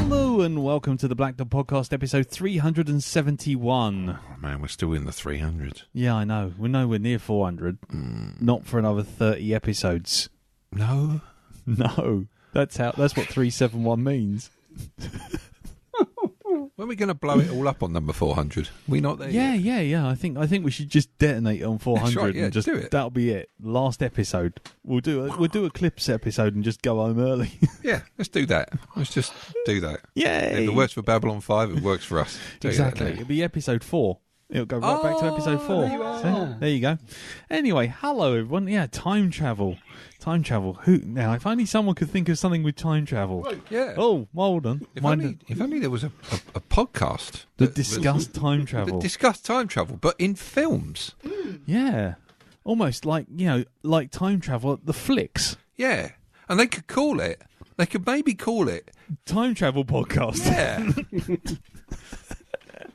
Hello and welcome to the Black Dog Podcast, episode 371. Oh, man, we're still in the 300s. Yeah, I know. We're nowhere near 400. Not for another 30 episodes. No? No. That's what 371 means. When are we going to blow it all up on number 400? We not there yet? Yeah. I think we should just detonate on 400. That's right, yeah, and just do it. That'll be it. Last episode. We'll do a clips episode and just go home early. Yeah, let's do that. Let's just do that. Yay! If it works for Babylon 5, it works for us. Exactly. It'll be episode 4. It'll go right back to episode 4. There you are. So, there you go. Anyway, hello everyone. Yeah, time travel. Time travel. Who now? If only someone could think of something with time travel. Right, yeah. Oh, well, hold on. If only there was a podcast that discussed time travel. That discussed time travel, but in films. Yeah, almost like like time travel at the flicks. Yeah, and they could call it. They could maybe call it Time Travel Podcast. Yeah.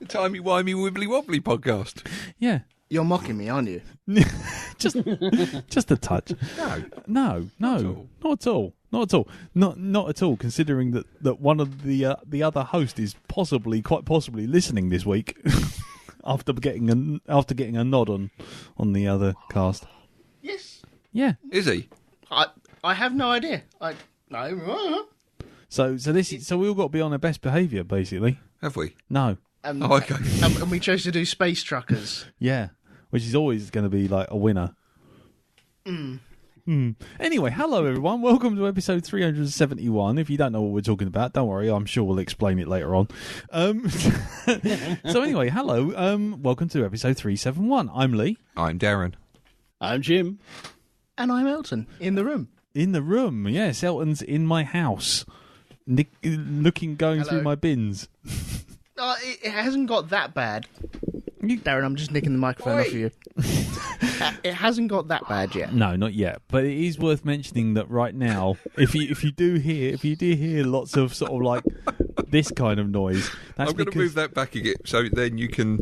Timey-wimey wibbly-wobbly podcast. Yeah. You're mocking me, aren't you? just a touch. No, not at all. Not at all. Considering that one of the other host is quite possibly listening this week after getting a nod on the other cast. Yes. Yeah. Is he? I have no idea. No. So we all got to be on our best behaviour, basically. Have we? No. Oh, okay. And we chose to do Space Truckers. Yeah, which is always going to be like a winner. Anyway, hello everyone. Welcome to episode 371. If you don't know what we're talking about, don't worry. I'm sure we'll explain it later on. So anyway, hello. Welcome to episode 371. I'm Lee. I'm Darren. I'm Jim. And I'm Elton, in the room. In the room, yes. Elton's in my house, going through my bins. It hasn't got that bad. Darren, I'm just nicking the microphone off of you. It hasn't got that bad yet. No, not yet. But it is worth mentioning that right now, if you do hear lots of sort of like this kind of noise, that's I'm going to move that back again, so then you can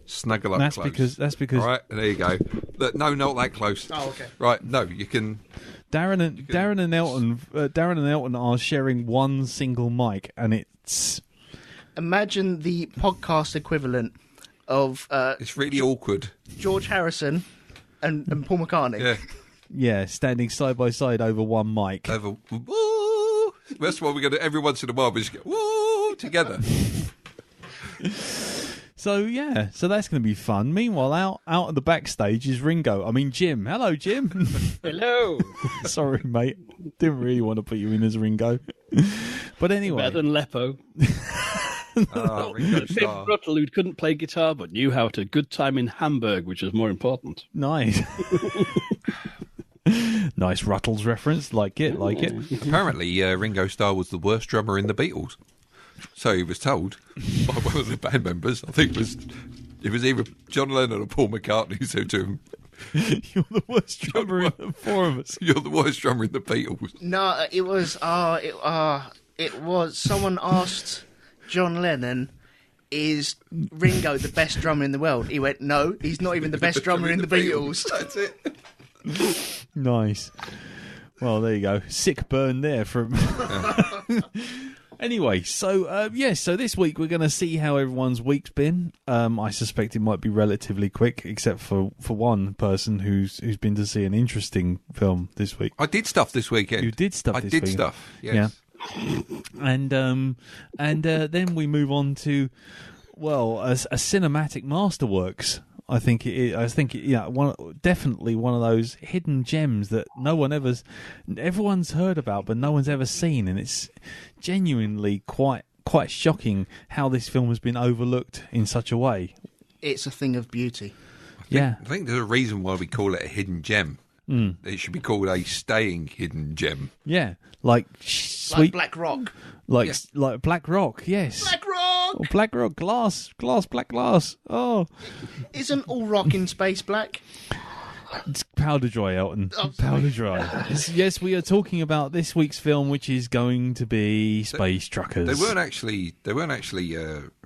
snuggle up. That's because. Right, there you go. No, not that close. Oh, okay. Right, no, you can. Darren and Elton are sharing one single mic, and it's. Imagine the podcast equivalent of It's really awkward. George Harrison and Paul McCartney. Yeah, standing side by side over one mic. Woo! That's what we're going to. Every once in a while, we just go woo together. So that's going to be fun. Meanwhile, out at the backstage is Ringo. I mean Jim. Hello, Jim. Hello. Sorry, mate. Didn't really want to put you in as Ringo. But anyway. Better than Leppo. Ringo Big Starr. Russell, who couldn't play guitar but knew how to good time in Hamburg, which is more important. Nice. Nice Ruttles reference. Like it. Apparently, Ringo Starr was the worst drummer in the Beatles. So he was told by one of the band members. I think it was either John Lennon or Paul McCartney who said to him, "You're the worst drummer in the four of us. You're the worst drummer in the Beatles." No, it was someone asked John Lennon, "Is Ringo the best drummer in the world?" He went, "No, he's not even the best drummer in the Beatles." That's it. Nice. Well, there you go. Sick burn there from. Anyway, so so this week we're going to see how everyone's week's been. I suspect it might be relatively quick, except for one person who's been to see an interesting film this week. I did stuff this weekend. You did stuff this weekend. I did stuff, yes. Yeah. And then we move on to, well, a cinematic masterworks. I think it is. Definitely one of those hidden gems that everyone's heard about, but no one's ever seen, and it's genuinely quite shocking how this film has been overlooked in such a way. It's a thing of beauty. I think there's a reason why we call it a hidden gem. It should be called a staying hidden gem. Yeah, like sweet, like Black Rock. like Black Rock. Yes, Black Rock. Oh, Black Rock, glass, black glass. Oh, Isn't all rock in space black? it's powder dry, Elton. Oh, Powder dry. Yes, we are talking about this week's film, which is going to be Space Truckers. They weren't actually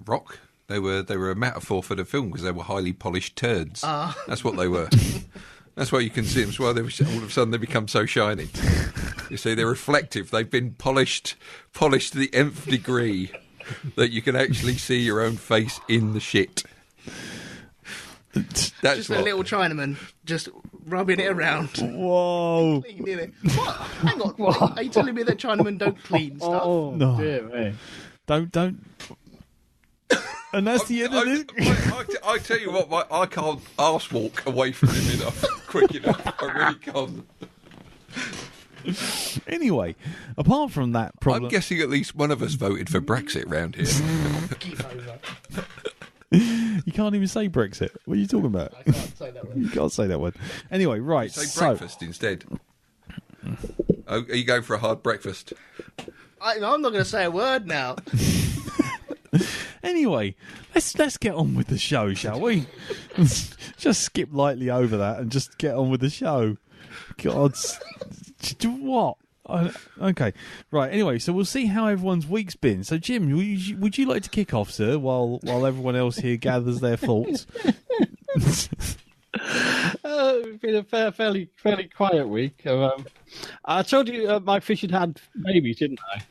rock. They were a metaphor for the film because they were highly polished turds. That's what they were. That's why you can see them. That's why all of a sudden they become so shiny. You see, they're reflective. They've been polished to the nth degree that you can actually see your own face in the shit. That's Just what. a little Chinaman just rubbing it around. Whoa. Cleaning it. What? Hang on. Are you telling me that Chinamen don't clean stuff? Oh, No. dear me. Don't. And that's the end of it. I tell you what, I can't arse walk away from him enough, quick enough. I really can't. Anyway, apart from that problem, I'm guessing at least one of us voted for Brexit round here. Keep over. you can't even say Brexit. What are you talking about? I can't say that You word. can't say that word. Anyway, right. Say breakfast instead. Oh, are you going for a hard breakfast? I'm not going to say a word now. Anyway, let's get on with the show, shall we? Just skip lightly over that and just get on with the show. God, what? Okay, right. Anyway, so we'll see how everyone's week's been. So, Jim, would you like to kick off, sir, while everyone else here gathers their thoughts? It's been a fairly quiet week. I told you my fish had babies, didn't I?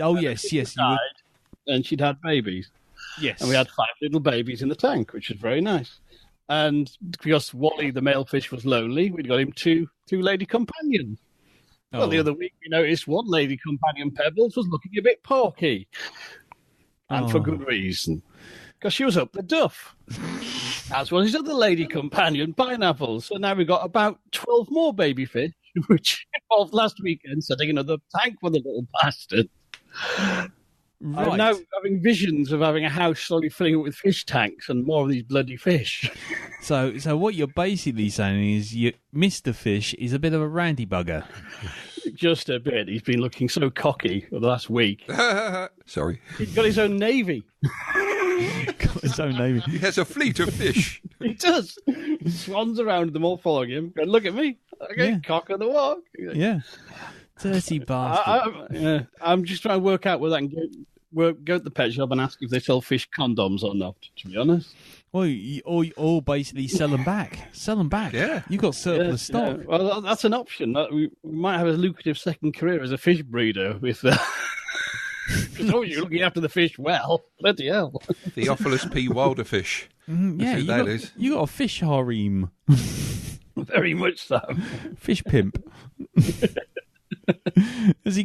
Oh, yes. You Died, and she'd had babies. yes. And we had 5 little babies in the tank, which was very nice. And because Wally, the male fish, was lonely, we'd got him two lady companions. Well, the other week we noticed one lady companion, Pebbles, was looking a bit porky. And for good reason. Because she was up the duff. As well as his other lady companion, Pineapple. So now we've got about 12 more baby fish, which involved last weekend setting another tank for the little bastard. Right. I'm now having visions of having a house slowly filling it with fish tanks and more of these bloody fish. So what you're basically saying is Mr. Fish is a bit of a randy bugger. Just a bit. He's been looking so cocky for the last week. Sorry. He's got his own navy. Got his own name. He has a fleet of fish. He does. He swans around them all following him. Going, look at me. Okay, Yeah. cock of the walk. Yeah. Dirty bastard. I'm just trying to work out whether I can go to the pet shop and ask if they sell fish condoms or not, to be honest. Well, or basically sell them back. Sell them back. Yeah. You got surplus stock. Yeah. Well, that's an option. We might have a lucrative second career as a fish breeder with... Because you're looking after the fish well. Bloody hell. Theophilus P. Wilder fish. Yeah, That's who you got a fish harem. Very much so. Fish pimp. Has he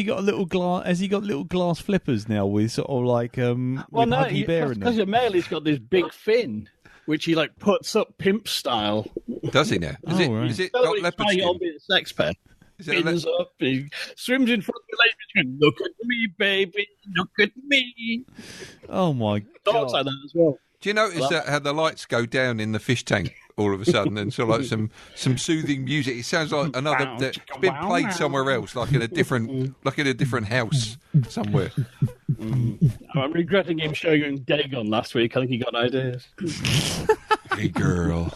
got a little glass? Has he got little glass flippers now with sort of like Well, with no, Huggy Bear in because them? your male, he's got this big fin, which he like puts up pimp style. Does he now? Is Oh, right. is it So got he's leopard trying it on skin? being a sex pet. Is it a Fins up, he swims in front of the lady, going, look at me, baby, look at me. Oh my Dogs god! like that as well. Do you notice that how the lights go down in the fish tank all of a sudden, and sort of like some soothing music? It sounds like another that's been played somewhere else, like in a different house somewhere. I'm regretting him showing you Dagon last week. I think he got ideas. Hey girl,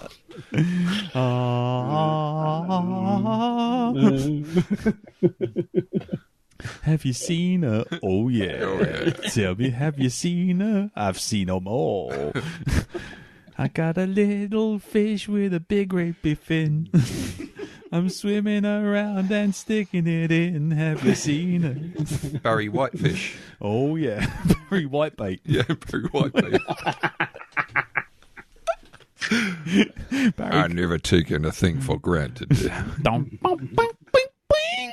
Have you seen her? Oh yeah. Oh, yeah. Tell me, have you seen her? I've seen them all. I got a little fish with a big rapey fin. I'm swimming around and sticking it in. Have you seen her? Barry Whitefish. Oh yeah, very white bait. Yeah, Barry Whitefish. I never taken a thing for granted. Dum, bum, bum, bing, bing.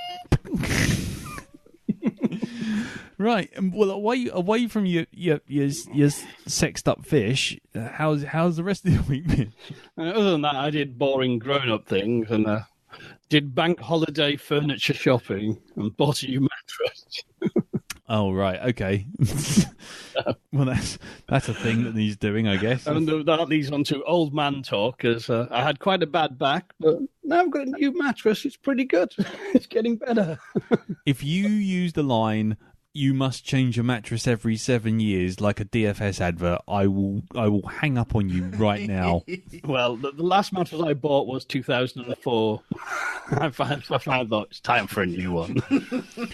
Right. Well, away from your sexed up fish, how's the rest of the week been? Other than that, I did boring grown-up things and did bank holiday furniture shopping and bought a new mattress. Oh right, okay. Well, that's a thing that he's doing, I guess. And that leads on to old man talk, as I had quite a bad back, but now I've got a new mattress. It's pretty good. It's getting better. If you use the line, "You must change your mattress every 7 years," like a DFS advert, I will hang up on you right now. Well, the last mattress I bought was 2004. I found that it's time for a new one.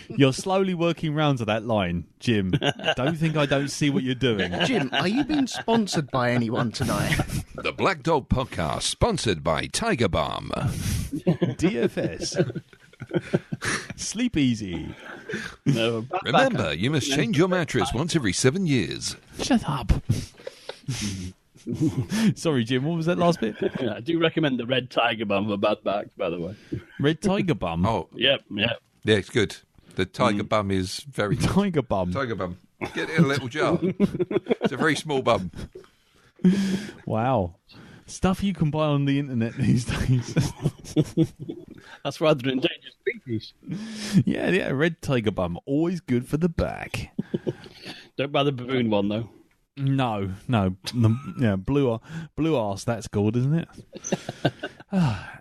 You're slowly working round to that line, Jim. Don't think I don't see what you're doing. Jim, are you being sponsored by anyone tonight? The Black Dog Podcast, sponsored by Tiger Balm. DFS. Sleep easy. No, Remember, you must change your mattress once every 7 years. Shut up. Sorry, Jim, what was that last bit? I do recommend the Red Tiger Bum for bad backs, by the way. Red Tiger Bum? Oh, Yep. yeah, it's good. The tiger bum is very good. Tiger Bum. Tiger bum. Get it in a little jar. It's a very small bum. Wow. Stuff you can buy on the internet these days. That's rather endangered species. Yeah, Red Tiger Bum. Always good for the back. Don't buy the baboon one, though. No. Yeah, blue arse, that's called, isn't it?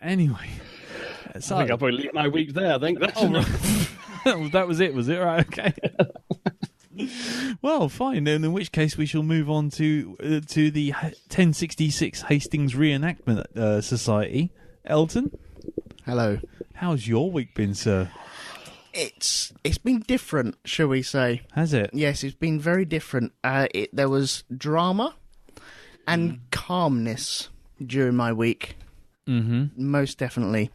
Anyway. So, I think I'll probably leave my week there, I think. That's right. That was it, was it? Right, okay. Well, fine. Then, in which case, we shall move on to the 1066 Hastings Reenactment Society. Elton? Hello. How's your week been, sir? It's been different, shall we say? Has it? Yes, it's been very different. There was drama and calmness during my week. Mm-hmm. Most definitely.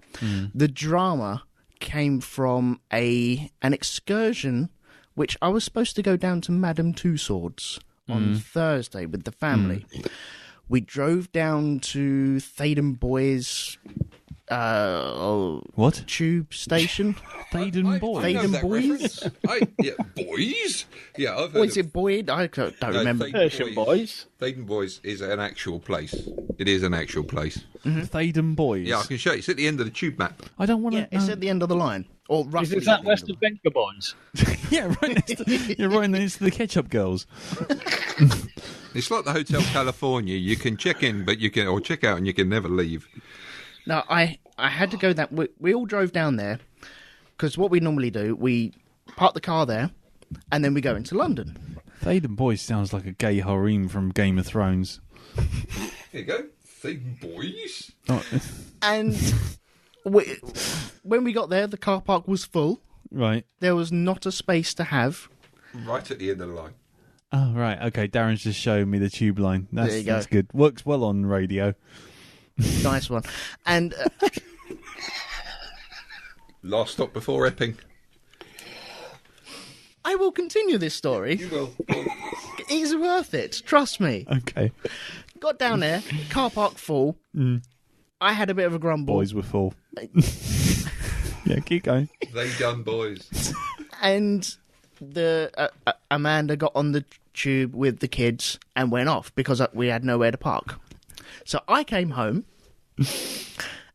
The drama came from an excursion which I was supposed to go down to Madame Tussauds on Thursday with the family. We drove down to Thaden Boys what? tube station. Thaden Boys? Thaden Boys? Boys? Yeah, I've heard Is it Boyd? I don't remember. Persian boys. Thaden Boys is an actual place. It is an actual place. Thaden Boys? Yeah, I can show you. It's at the end of the tube map. I don't want to... Yeah, it's at the end of the line. Or roughly Is that at the west end of Venture Boys? Yeah, right next to... You're right next to the Ketchup Girls. It's like the Hotel California. You can check in, but you can... Or check out and you can never leave. No, I had to go that... We all drove down there, because what we normally do, we park the car there, and then we go into London. Thaden Boys sounds like a gay harem from Game of Thrones. Here you go. Thaden Boys. Oh, And when we got there, the car park was full. right. There was not a space to have. Right at the end of the line. Oh, right. Okay, Darren's just showing me the tube line. That's, There you go. That's good. Works well on radio. Nice one. And Last stop before Epping. I will continue this story. You will. It's worth it. Trust me. Okay. Got down there, car park full. I had a bit of a grumble. Boys were full. Yeah, keep going. They done boys. And the Amanda got on the tube with the kids and went off because we had nowhere to park. So I came home,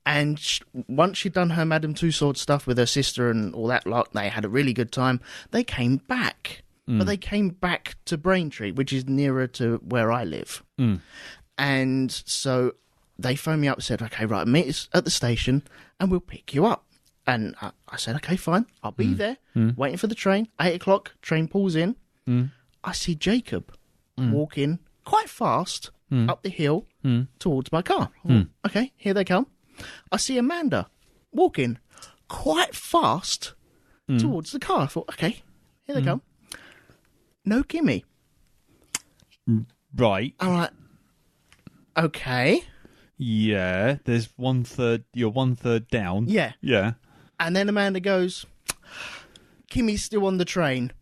and once she'd done her Madame Tussauds stuff with her sister and all that lot, they had a really good time. They came back. But they came back to Braintree, which is nearer to where I live. And so they phoned me up and said, okay, right, meet us at the station and we'll pick you up. And I said, okay, fine, I'll be there, waiting for the train. 8 o'clock, train pulls in. I see Jacob walking quite fast up the hill towards my car. Okay, here they come. I see Amanda walking quite fast towards the car. I thought, okay, here they come. No gimme. Right. I'm like, okay. Yeah, there's 1/3. You're 1/3 down. Yeah. Yeah. And then Amanda goes, Kimmy's still on the train.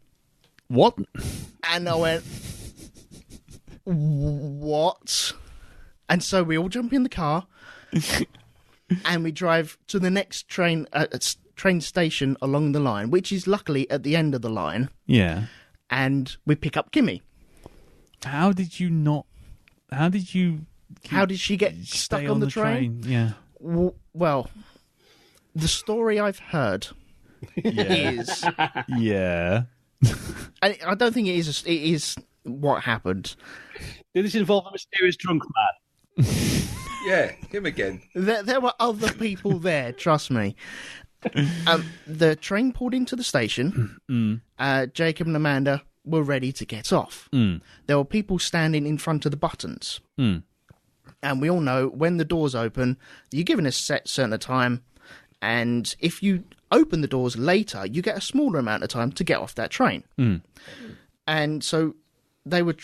What? And I went, what? And so we all jump in the car and we drive to the next train station along the line, which is luckily at the end of the line. Yeah. And we pick up Kimmy. How did you not? How did she get stuck on the train? Yeah. Well, the story I've heard is... Yeah. And I don't think it is what happened. Did this involve a mysterious drunk man? Yeah, him again. There were other people there, trust me. The train pulled into the station. Jacob and Amanda were ready to get off. There were people standing in front of the buttons. And we all know when the doors open, you're given a certain time. And if you open the doors later, you get a smaller amount of time to get off that train. And so they were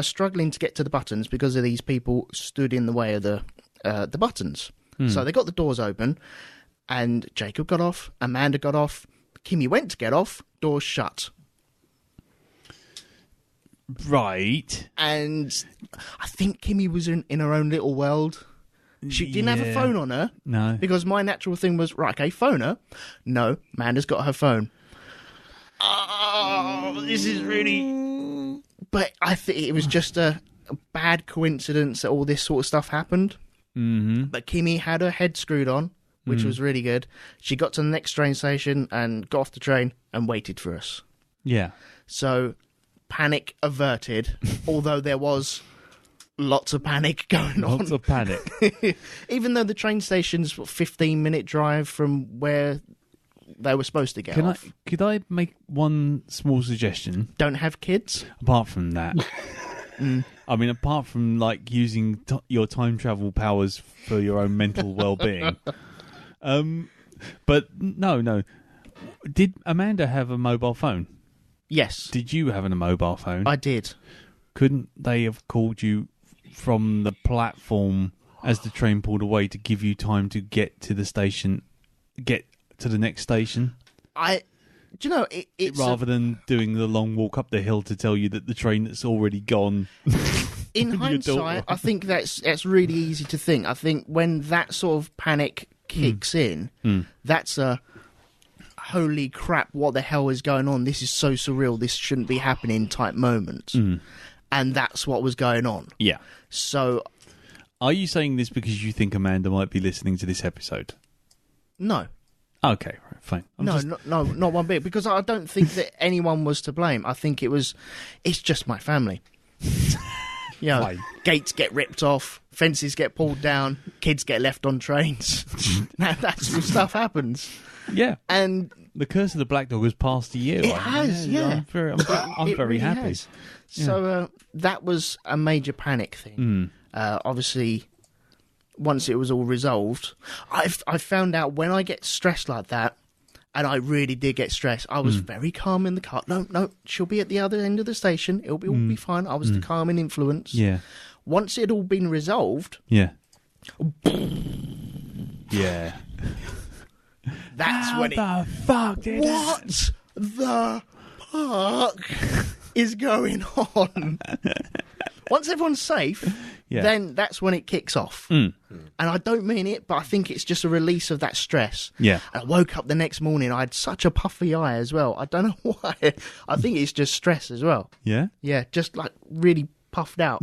struggling to get to the buttons because of these people stood in the way of the buttons. So they got the doors open. And Jacob got off, Amanda got off, Kimmy went to get off, doors shut. Right. And I think Kimmy was in her own little world. She didn't have a phone on her. No. Because my natural thing was, right, okay, phone her. No, Amanda's got her phone. Oh, this is really... But I think it was just a bad coincidence that all this sort of stuff happened. Mm-hmm. But Kimmy had her head screwed on, which was really good. She got to the next train station and got off the train and waited for us. Yeah. So, panic averted, although there was lots of panic going on. Lots of panic. Even though the train station's a 15-minute drive from where they were supposed to get off. Could I make one small suggestion? Don't have kids? Apart from that. I mean, apart from like using your time travel powers for your own mental well-being. But no. Did Amanda have a mobile phone? Yes. Did you have a mobile phone? I did. Couldn't they have called you from the platform as the train pulled away to give you time to get to the station, get to the next station? Do you know, it's... Rather than doing the long walk up the hill to tell you that the train that's already gone... In hindsight, I think that's really easy to think. I think when that sort of panic kicks in, that's a... holy crap, what the hell is going on? This is so surreal. This shouldn't be happening type moment. And that's what was going on. Yeah. So... Are you saying this because you think Amanda might be listening to this episode? No. Okay, right, fine. Not one bit. Because I don't think that anyone was to blame. I think it's just my family. You know, gates get ripped off, fences get pulled down, kids get left on trains. Now that sort of stuff happens. Yeah. And the curse of the black dog has passed to you. It has, yeah. I'm very really happy. Has. So that was a major panic thing. Obviously, once it was all resolved, I found out when I get stressed like that, and I really did get stressed, I was very calm in the car. No, she'll be at the other end of the station. It'll all be fine. I was the calming influence. Yeah. Once it had all been resolved... Yeah. Yeah. That's when the fuck did What the fuck is going on? Once everyone's safe, then that's when it kicks off. And I don't mean it, but I think it's just a release of that stress. Yeah. And I woke up the next morning, I had such a puffy eye as well. I don't know why. I think it's just stress as well. Yeah? Yeah, just like really puffed out.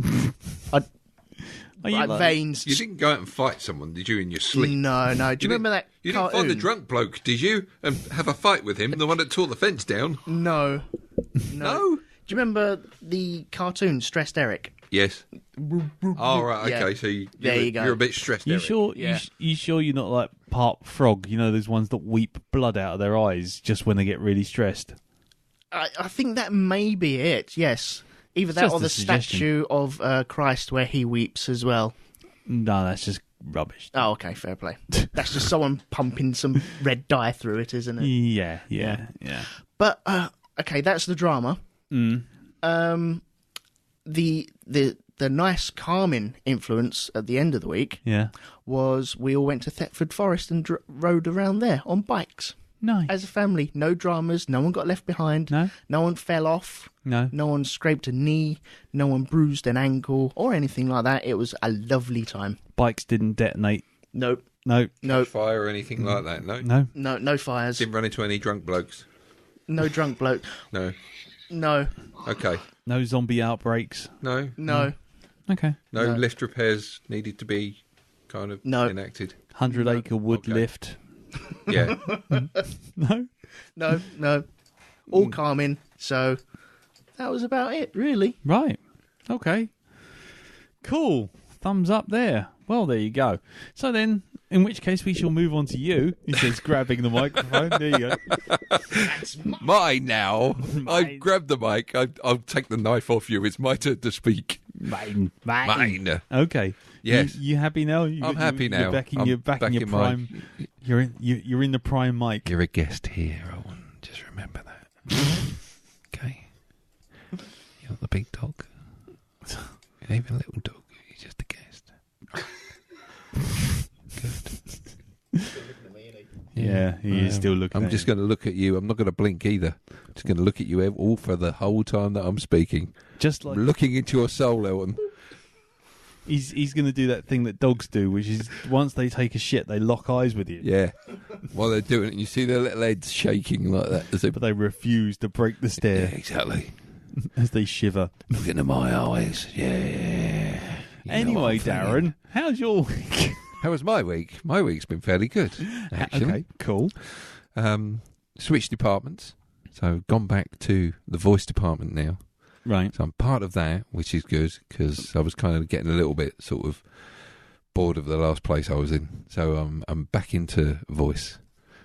Veins. You didn't go out and fight someone, did you, in your sleep? No. Do you remember that You cartoon? didn't find the drunk bloke, did you? And have a fight with him, the one that tore the fence down? No. No? Do you remember the cartoon Stressed Eric? Yes. Oh, right, okay. So you're a bit stressed, You Eric. sure? Yeah. You sure you're not like part frog? You know those ones that weep blood out of their eyes just when they get really stressed. I think that may be it. Yes, either that Just or a the suggestion. statue of Christ where he weeps as well. No, that's just rubbish. Oh, okay, fair play. That's just someone pumping some red dye through it, isn't it? Yeah. But okay, that's the drama. The nice calming influence at the end of the week was we all went to Thetford Forest and rode around there on bikes. Nice. As a family, no dramas, no one got left behind, no one fell off, no one scraped a knee, no one bruised an ankle or anything like that. It was a lovely time. Bikes didn't detonate. Nope. No fire or anything like that, no? No fires. Didn't run into any drunk blokes? No drunk bloke. No. Okay. No zombie outbreaks. No? No. Okay. No lift repairs needed to be kind of enacted? 100-acre wood lift. Yeah. No. All calming. So that was about it, really. Right. Okay. Cool. Thumbs up there. Well, there you go. So then, in which case we shall move on to you. He says, grabbing the microphone. There you go. That's Mine now. I've grabbed the mic. I'll take the knife off you. It's my turn to speak. Mine. Yes. Okay. You happy now? I'm happy now. You're back in your prime. You're in the prime mic. You're a guest here, Owen. Just remember that. Okay. You're not the big dog. You're even a little dog. You're just a guest. Good. Yeah, he is still looking. I'm just going to look at you. I'm not going to blink either. I'm just going to look at you all for the whole time that I'm speaking. Just like looking into your soul, Elton. He's going to do that thing that dogs do, which is once they take a shit, they lock eyes with you. Yeah. While they're doing it, you see their little heads shaking like that. But they refuse to break the stare. Yeah, exactly. As they shiver. Look into my eyes. Yeah. Anyway, Darren, how's your week? How was my week? My week's been fairly good, actually. Okay, cool. Switched departments. So gone back to the voice department now. Right. So I'm part of that, which is good, because I was kind of getting a little bit sort of bored of the last place I was in. So I'm back into voice,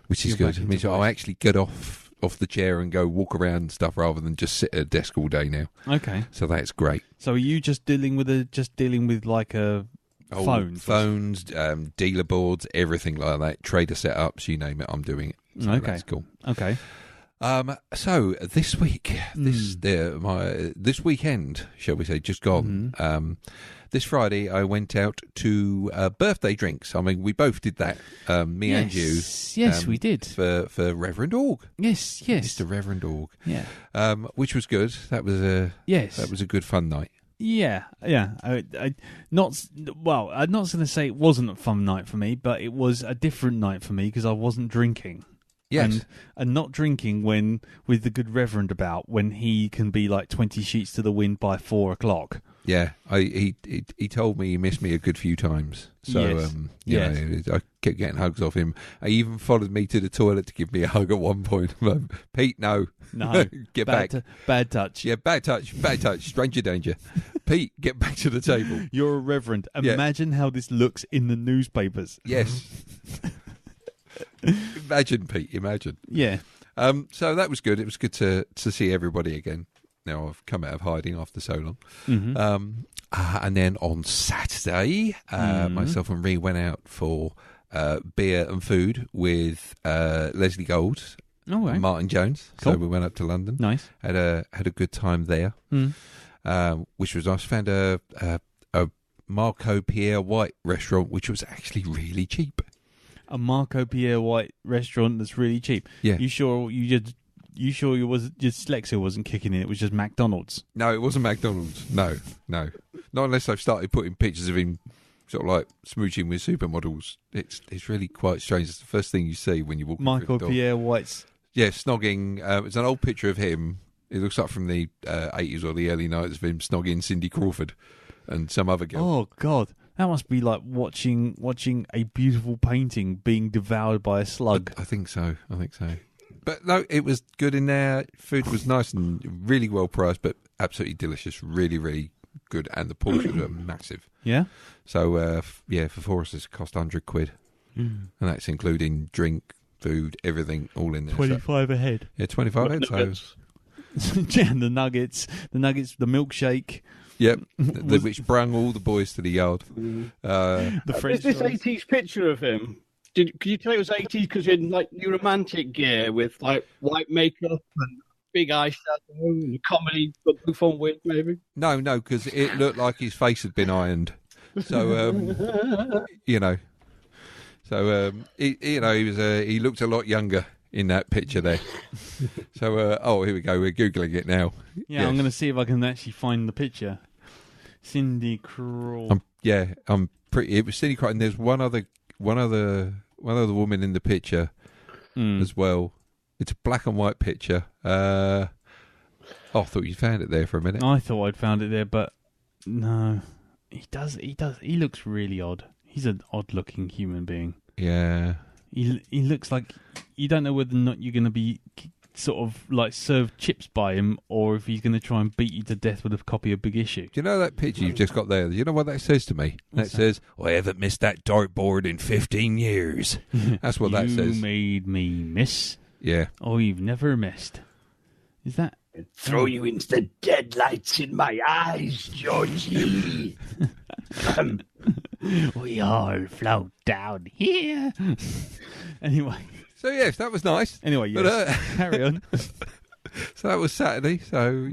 which is good. It means I'll actually get off the chair and go walk around and stuff rather than just sit at a desk all day now. Okay. So that's great. So are you just dealing with like a phones, dealer boards, everything like that, trader setups, you name it, I'm doing it. So okay. That's cool. Okay. So this week, this weekend, shall we say, just gone. Mm-hmm. This Friday, I went out to birthday drinks. I mean, we both did that, me and you. Yes, we did. For Reverend Org. Yes. Mr. Reverend Org. Yeah. Which was good. That was a good fun night. Yeah. I'm not going to say it wasn't a fun night for me, but it was a different night for me because I wasn't drinking. Yes. And not drinking with the good Reverend about when he can be like 20 sheets to the wind by 4 o'clock. Yeah, he told me he missed me a good few times. So, yes. I kept getting hugs off him. He even followed me to the toilet to give me a hug at one point. Pete, no. Get back. Bad touch. Yeah, bad touch, stranger danger. Pete, get back to the table. You're a Reverend. Imagine how this looks in the newspapers. Yes. Imagine, Pete, imagine. Yeah. So that was good. It was good to see everybody again. Now I've come out of hiding after so long. Mm-hmm. And then on Saturday, myself and Ree went out for beer and food with Leslie Gold and Martin Jones. Cool. So we went up to London. Nice. Had a good time there, which was nice. Found a Marco Pierre White restaurant, which was actually really cheap. A Marco Pierre White restaurant that's really cheap. Yeah. You sure your dyslexia wasn't kicking in? It was just McDonald's. No, it wasn't McDonald's. No. Not unless I've started putting pictures of him sort of like smooching with supermodels. It's really quite strange. It's the first thing you see when you walk Michael Pierre White's. Yeah, snogging. It's an old picture of him. It looks like from the 80s or the early 90s of him snogging Cindy Crawford and some other girl. Oh, God. That must be like watching a beautiful painting being devoured by a slug. I think so. But no, it was good in there. Food was nice and really well priced, but absolutely delicious. Really, really good. And the portions were massive. Yeah? So, for 4 of us, it cost £100. And that's including drink, food, everything, all in there. 25 ahead. Yeah, 25 ahead. Yeah, the nuggets, the milkshake. Yep, which brung all the boys to the yard. The French Is this 80s picture of him? Could you tell it was 80s because you're in like new romantic gear with like white makeup and big eyeshadow and a comedy bouffon wig, maybe? No, because it looked like his face had been ironed. So, he looked a lot younger in that picture there. So, here we go. We're Googling it now. Yeah, yes. I'm going to see if I can actually find the picture. Cindy Crawford. I'm pretty. It was Cindy Crawford, and there's one other woman in the picture as well. It's a black and white picture. I thought you found it there for a minute. I thought I'd found it there, but no. He does. He looks really odd. He's an odd-looking human being. Yeah. He looks like you don't know whether or not you're going to be sort of like served chips by him, or if he's going to try and beat you to death with a copy of Big Issue. Do you know that picture you've just got there? Do you know what that says to me? That says, I haven't missed that dartboard in 15 years. That's what that says. You made me miss. Yeah. Oh, you've never missed. Is that? Throw you into the deadlights in my eyes, Georgie. We all float down here. Anyway. So, yes, that was nice. Anyway, yes. But, carry on. So that was Saturday. So,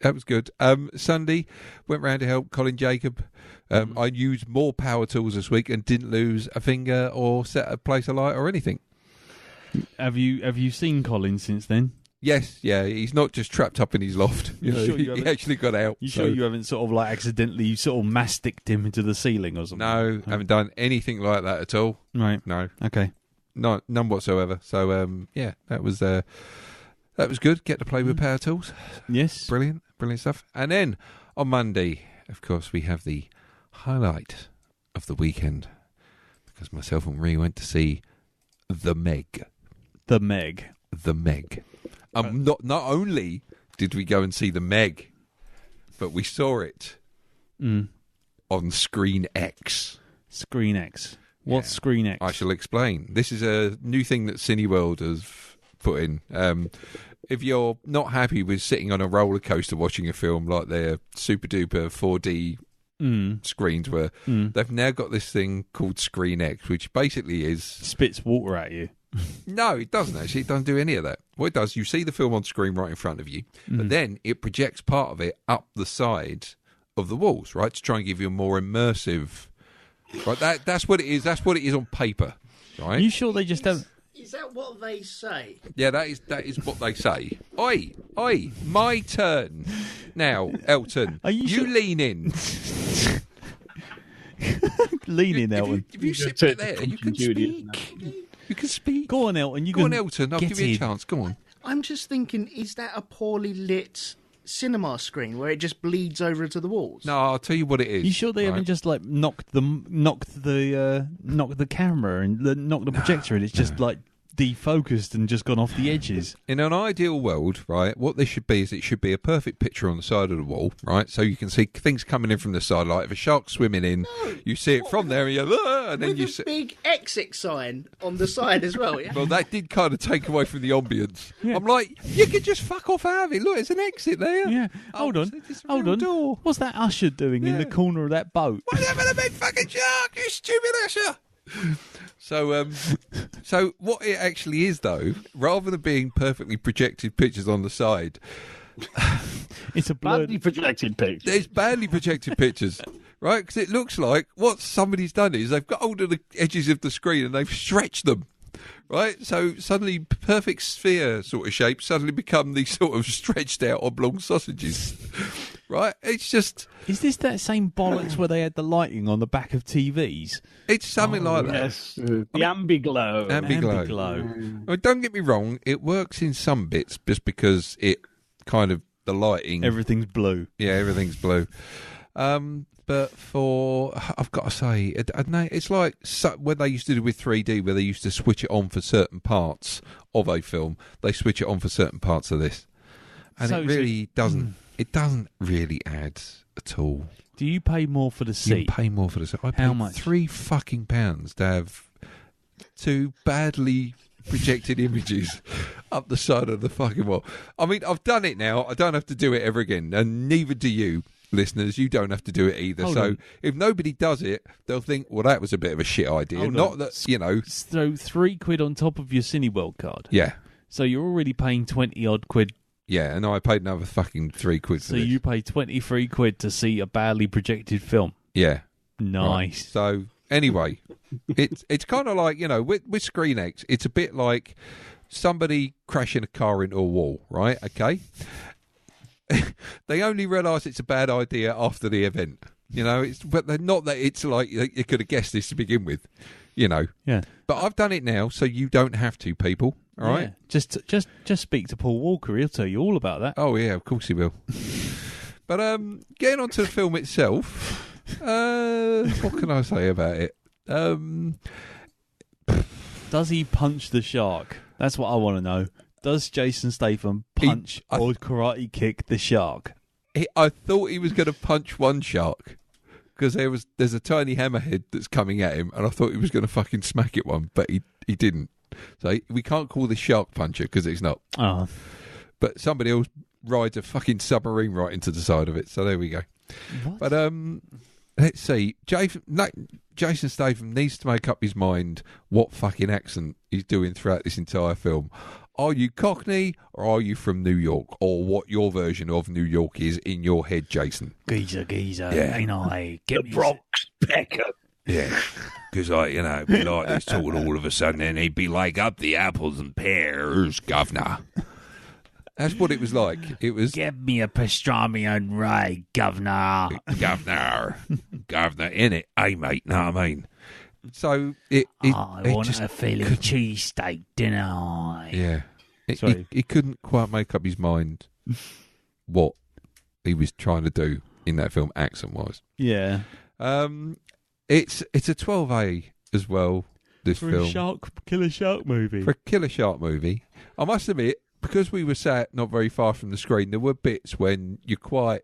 that was good. Sunday, went round to help Colin Jacob. I used more power tools this week and didn't lose a finger or set a place alight or anything. Have you seen Colin since then? Yes, yeah, he's not just trapped up in his loft. You know, sure you he haven't- actually got out. You sure you haven't sort of like accidentally sort of masticked him into the ceiling or something? No, haven't done anything like that at all. Right. No, Okay. no, none whatsoever. So, yeah, that was good. Get to play with power tools. Yes. Brilliant stuff. And then on Monday, of course, we have the highlight of the weekend because myself and Marie went to see The Meg. The Meg. The Meg. Not only did we go and see The Meg, but we saw it on Screen X. Screen X. What's Yeah. Screen X? I shall explain. This is a new thing that Cineworld has put in. If you're not happy with sitting on a roller coaster watching a film like their super duper 4D screens were, they've now got this thing called Screen X, which basically is... Spits water at you. No, it doesn't actually. It doesn't do any of that. What it does, you see the film on screen right in front of you, but then it projects part of it up the side of the walls, right, to try and give you a more immersive... Right, that's what it is. That's what it is on paper, right? Are you sure they just don't... Is that what they say? Yeah, that is what they say. Oi, my turn. Now, Elton, Are you sure- lean in. Lean in, Elton. If you sit take there, the you can Judy, speak. You can speak. Go on, Elton. Go on, Elton. I'll give you a chance. Go on. I'm just thinking, is that a poorly lit cinema screen where it just bleeds over to the walls? No, I'll tell you what it is. You sure they haven't just like knocked the camera and knocked the projector and it's just like defocused and just gone off the edges? In an ideal world, right, what this should be is it should be a perfect picture on the side of the wall, right? So you can see things coming in from the side, like if a shark's swimming in, you see it from there, and you and then With you a see. big exit sign on the side as well, yeah? Well, that did kind of take away from the ambience. Yeah. I'm like, you could just fuck off out of it. Look, there's an exit there. Yeah. Oh, Hold on. it's a Hold real on. door. What's that usher doing in Yeah. the corner of that boat? Whatever the big fucking shark, you stupid usher. So what it actually is, though, rather than being perfectly projected pictures on the side, It's a blurred... Badly projected picture. there's badly projected pictures, right? Because it looks like what somebody's done is they've got hold of the edges of the screen and they've stretched them, right? So suddenly perfect sphere sort of shapes suddenly become these sort of stretched out oblong sausages, right? It's just... Is this that same bollocks where they had the lighting on the back of TVs? It's something like that. Yes, the Ambiglow. Ambiglow. Ambiglow. Well, don't get me wrong, it works in some bits just because it kind of, the lighting... Everything's blue. Yeah, everything's blue. But I've got to say, I don't know, it's like when they used to do with 3D, where they used to switch it on for certain parts of a film, they switch it on for certain parts of this. And So it really doesn't, it doesn't really add at all. Do you pay more for the You seat? pay more for this. I paid How much? £3 fucking pounds to have two badly projected images up the side of the fucking wall. I mean, I've done it now. I don't have to do it ever again, and neither do you, listeners. You don't have to do it either. Hold so on. if nobody does it, they'll think, well, that was a bit of a shit idea. Hold Not on. that, you know. So £3 on top of your Cineworld card. Yeah. So you're already paying 20 odd quid. Yeah, and I paid another fucking £3 for So this. you pay 23 quid to see a badly projected film. Yeah. Nice. Right. So anyway, it's kind of like, you know, with Screen X, it's a bit like somebody crashing a car into a wall, right? Okay. They only realise it's a bad idea after the event, you know. But they're not that it's like you could have guessed this to begin with, you know. Yeah. But I've done it now, so you don't have to, people. All right. Yeah. Just speak to Paul Walker. He'll tell you all about that. Oh yeah, of course he will. But getting on to the film itself, what can I say about it? Does he punch the shark? That's what I want to know. Does Jason Statham punch or karate kick the shark? I thought he was going to punch one shark because there's a tiny hammerhead that's coming at him, and I thought he was going to fucking smack it one, but he didn't. So we can't call this shark puncher because it's not. Oh. But somebody else rides a fucking submarine right into the side of it. So there we go. What? But let's see. Jason Statham needs to make up his mind what fucking accent he's doing throughout this entire film. Are you Cockney or are you from New York? Or what your version of New York is in your head, Jason? Geezer, Yeah. ain't I? The Bronx Beckham. Yeah, because it'd be like this talking all of a sudden, and he'd be like, "Up the apples and pears, governor." That's what it was like. It was, "Give me a pastrami and rye, governor." governor, in it, hey mate, know what I mean? So I want a Philly cheesesteak dinner. Yeah, he couldn't quite make up his mind what he was trying to do in that film, accent-wise. Yeah. It's a 12A as well. This for film a killer shark movie. For a killer shark movie, I must admit, because we were sat not very far from the screen, there were bits when you're quite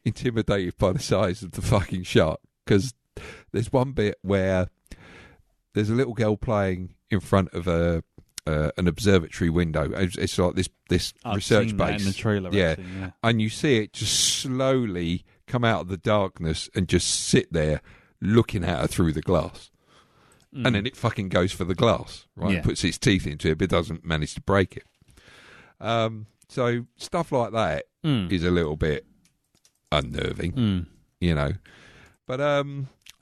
intimidated by the size of the fucking shark. Because there's one bit where there's a little girl playing in front of an observatory window. It's like this research base in the trailer. Yeah, and you see it just slowly come out of the darkness and just sit there looking at her through the glass. And then it fucking goes for the glass, right? Yeah. Puts its teeth into it, but doesn't manage to break it. So stuff like that is a little bit unnerving, But I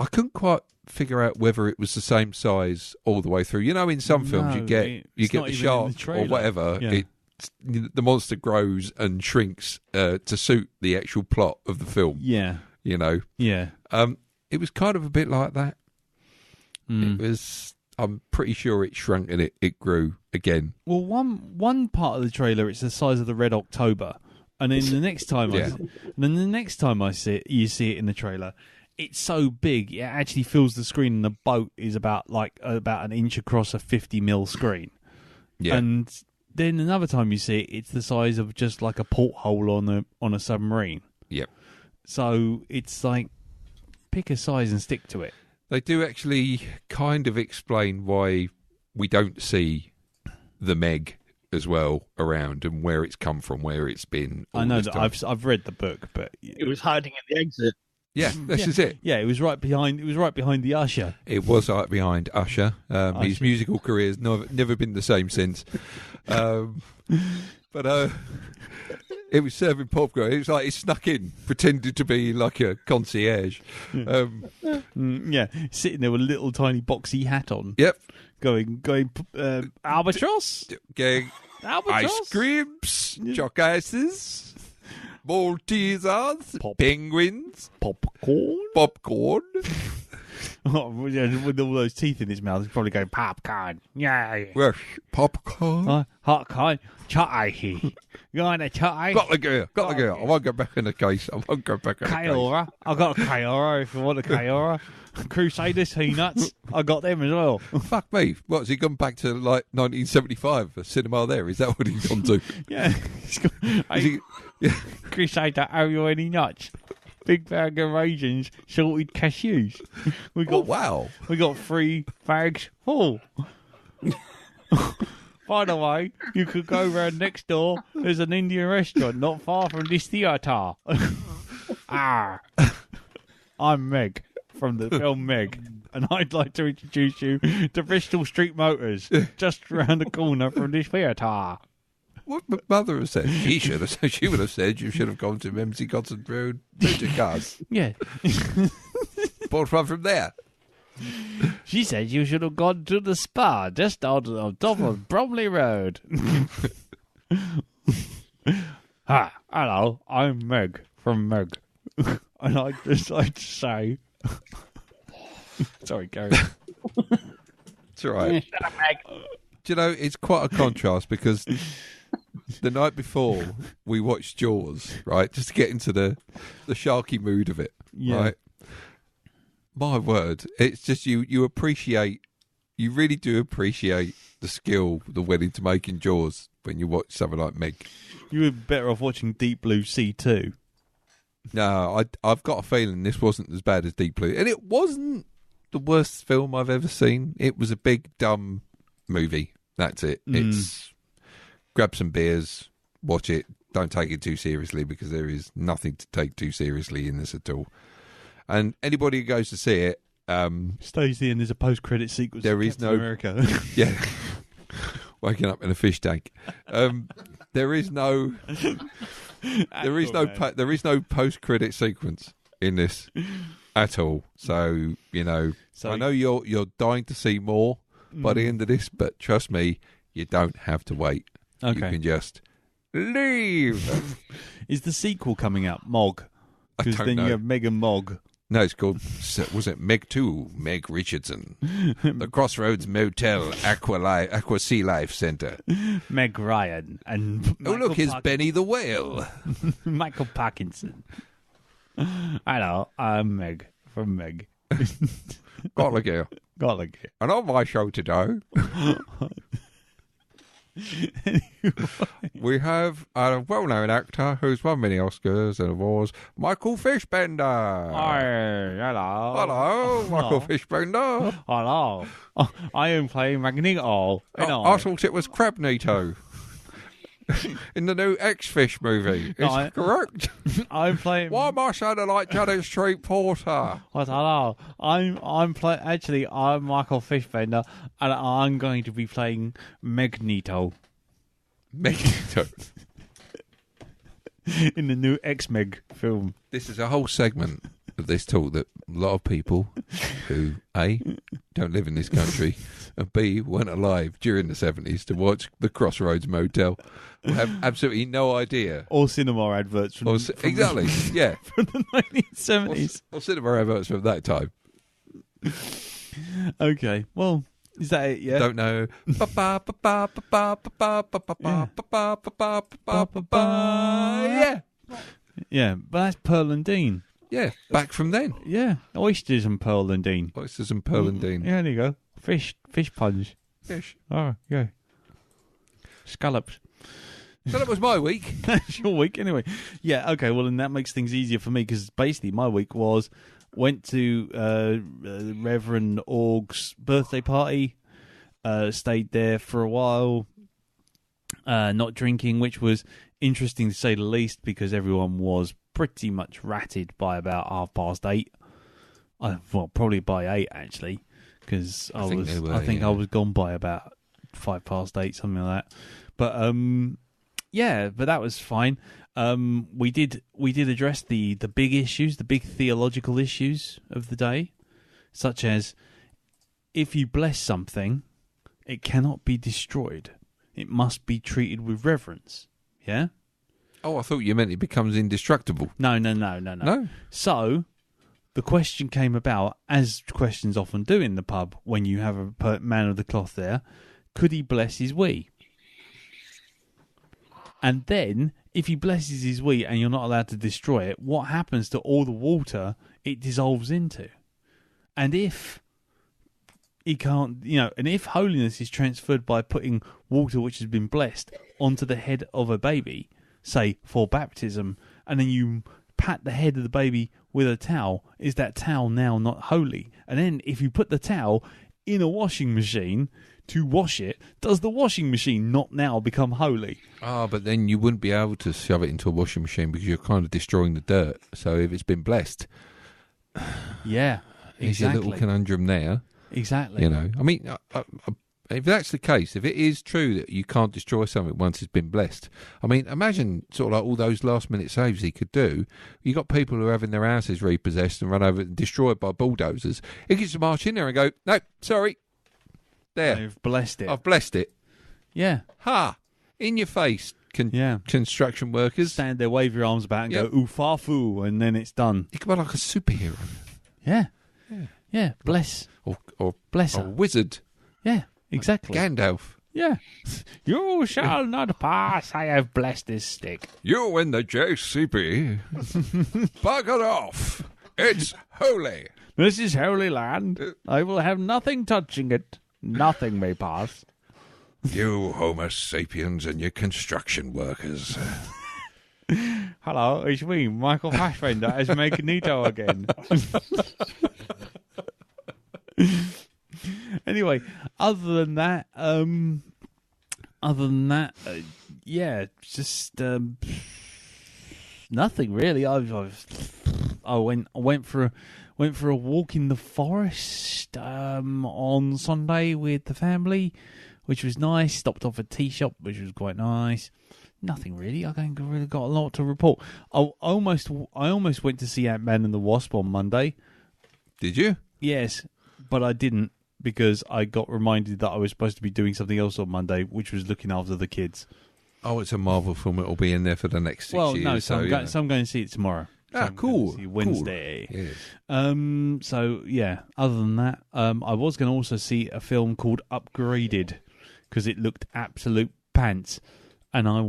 couldn't quite figure out whether it was the same size all the way through. In some films you get the shark or whatever. Yeah. The monster grows and shrinks to suit the actual plot of the film. Yeah. Yeah. It was kind of a bit like that. It was. I'm pretty sure it shrunk and it grew again. Well, one part of the trailer, it's the size of the Red October, and then the next time, you see it in the trailer, it's so big it actually fills the screen, and the boat is about an inch across a 50mm screen. Yeah, and then another time you see it, it's the size of just like a porthole on a submarine. Yep. So it's like, pick a size and stick to it. They do actually kind of explain why we don't see the Meg as well around and where it's come from, where it's been. I know that I've read the book, but it was hiding at the exit. Yeah, this is it. Yeah, it was right behind the usher. It was right behind Usher. His musical career's never been the same since. But it was serving popcorn. It was like he snuck in, pretended to be like a concierge. Sitting there with a little tiny boxy hat on. Yep. Going, albatross? Going, albatross? Ice creams, chalk ices, Maltesers, penguins, popcorn. With all those teeth in his mouth, he's probably going, popcorn. Yeah. Yes, popcorn. Popcorn. Chutty. You want a chutty? Got the girl. I won't go back in the case. Kaiora. I've got a Kaiora if you want a Kaiora. Crusaders, Peanuts. I got them as well. Fuck me. What, has he gone back to like 1975? A cinema there? Is that what he's gone to? Yeah. Crusader, owe you any nuts? Big bag of raisins, salted cashews. Wow. We got 3 bags full. By the way, you could go round next door. There's an Indian restaurant not far from this theatre. I'm Meg from the film Meg, and I'd like to introduce you to Bristol Street Motors, just round the corner from this theatre. What my mother has said. She would have said you should have gone to MC Cotton Road Motor Cars. Yeah. Bought one from there. She said you should have gone to the spa just on top of Bromley Road. Hi, hello, I'm Meg from Meg. And I'd just like to say... Sorry, Gary. It's all right. Do you know, it's quite a contrast because the night before we watched Jaws, right, just to get into the sharky mood of it, right? My word, it's just you really do appreciate the skill that went into making Jaws when you watch something like Meg. You were better off watching Deep Blue Sea 2. No, I've got a feeling this wasn't as bad as Deep Blue. And it wasn't the worst film I've ever seen. It was a big, dumb movie. That's it. It's grab some beers, watch it. Don't take it too seriously because there is nothing to take too seriously in this at all. And anybody who goes to see it... Stacey, and there's a post-credit sequence. There is no... America. Yeah. Waking up in a fish tank. There is no... There is no post-credit sequence in this. at all. So, I know you're dying to see more by the end of this, but trust me, you don't have to wait. Okay. You can just leave. Is the sequel coming out, Mog? Because then you have Meg and Mog. No, it's called, was it Meg 2, Meg Richardson, the Crossroads Motel Aqua Sea Life Centre. Meg Ryan and Michael here's Benny the Whale. Michael Parkinson. Hello, I'm Meg from Meg. Gallagher. And on my show today, we have a well-known actor who's won many Oscars and awards, Michael Fishbender. Hi, Hello, Michael Fishbender. Hello. I am playing Magneto. I thought it was Crabnito in the new X-Fish movie. Is that correct? I'm playing. Why am I sounding like Janet Street Porter? Hello. I'm Michael Fishbender, and I'm going to be playing Magneto. Magneto. In the new X-Meg film. This is a whole segment of this talk that a lot of people who A, don't live in this country, and B, weren't alive during the 70s to watch the Crossroads Motel will have absolutely no idea. Or cinema adverts from exactly, yeah. From the 1970s. Or cinema adverts from that time. Okay, well, is that it, yeah? Don't know. Yeah. Yeah, but that's Pearl and Dean. Yeah, back from then. Yeah, oysters and Pearl and Dean. Oysters and Pearl and Dean. Yeah, there you go. Fish punch. Fish. Oh, yeah. Scallops. So that was my week. That's your week, anyway. Yeah, okay, well, then that makes things easier for me, because basically my week went to Reverend Org's birthday party, stayed there for a while, not drinking, which was interesting to say the least, because everyone was pretty much ratted by about 8:30. Well, probably by 8 actually, because I think I was gone by about 8:05, something like that. But yeah, but that was fine. We did address the big issues, the big theological issues of the day, such as if you bless something, it cannot be destroyed. It must be treated with reverence. Yeah? Oh, I thought you meant it becomes indestructible. No. No? So, the question came about, as questions often do in the pub when you have a man of the cloth there, could he bless his wee? And then, if he blesses his wee and you're not allowed to destroy it, what happens to all the water it dissolves into? And if he can't, and if holiness is transferred by putting water which has been blessed onto the head of a baby, say for baptism, and then you pat the head of the baby with a towel, is that towel now not holy? And then if you put the towel in a washing machine to wash it, does the washing machine not now become holy? But then you wouldn't be able to shove it into a washing machine because you're kind of destroying the dirt. So if it's been blessed, yeah, exactly. There's a little conundrum there. Exactly. I mean, if that's the case, if it is true that you can't destroy something once it's been blessed, I mean, imagine sort of like all those last-minute saves he could do. You got people who are having their houses repossessed and run over and destroyed by bulldozers. He gets to march in there and go, no, sorry. There. I've blessed it. I've blessed it. Yeah. Ha! In your face, construction workers. Stand there, wave your arms about and go, oofafu, and then it's done. You can be like a superhero. Yeah. Yeah. Bless. Or bless a wizard. Yeah. Exactly. Gandalf. Yeah. You shall not pass. I have blessed this stick. You and the JCB. Bugger off. It's holy. This is holy land. I will have nothing touching it. Nothing may pass. You Homo sapiens and your construction workers. Hello, it's me, Michael Fassbender, as Magneto again. Anyway, other than that, yeah, just nothing really. I went for a walk in the forest on Sunday with the family, which was nice. Stopped off a tea shop, which was quite nice. Nothing really. I ain't really got a lot to report. I almost went to see Ant-Man and the Wasp on Monday. Did you? Yes, but I didn't because I got reminded that I was supposed to be doing something else on Monday, which was looking after the kids. Oh, it's a Marvel film. It'll be in there for the next 6 years. No, so I'm going to see it tomorrow. So cool. See Wednesday. Cool. Yes. So yeah. Other than that, I was going to also see a film called Upgraded because it looked absolute pants, and I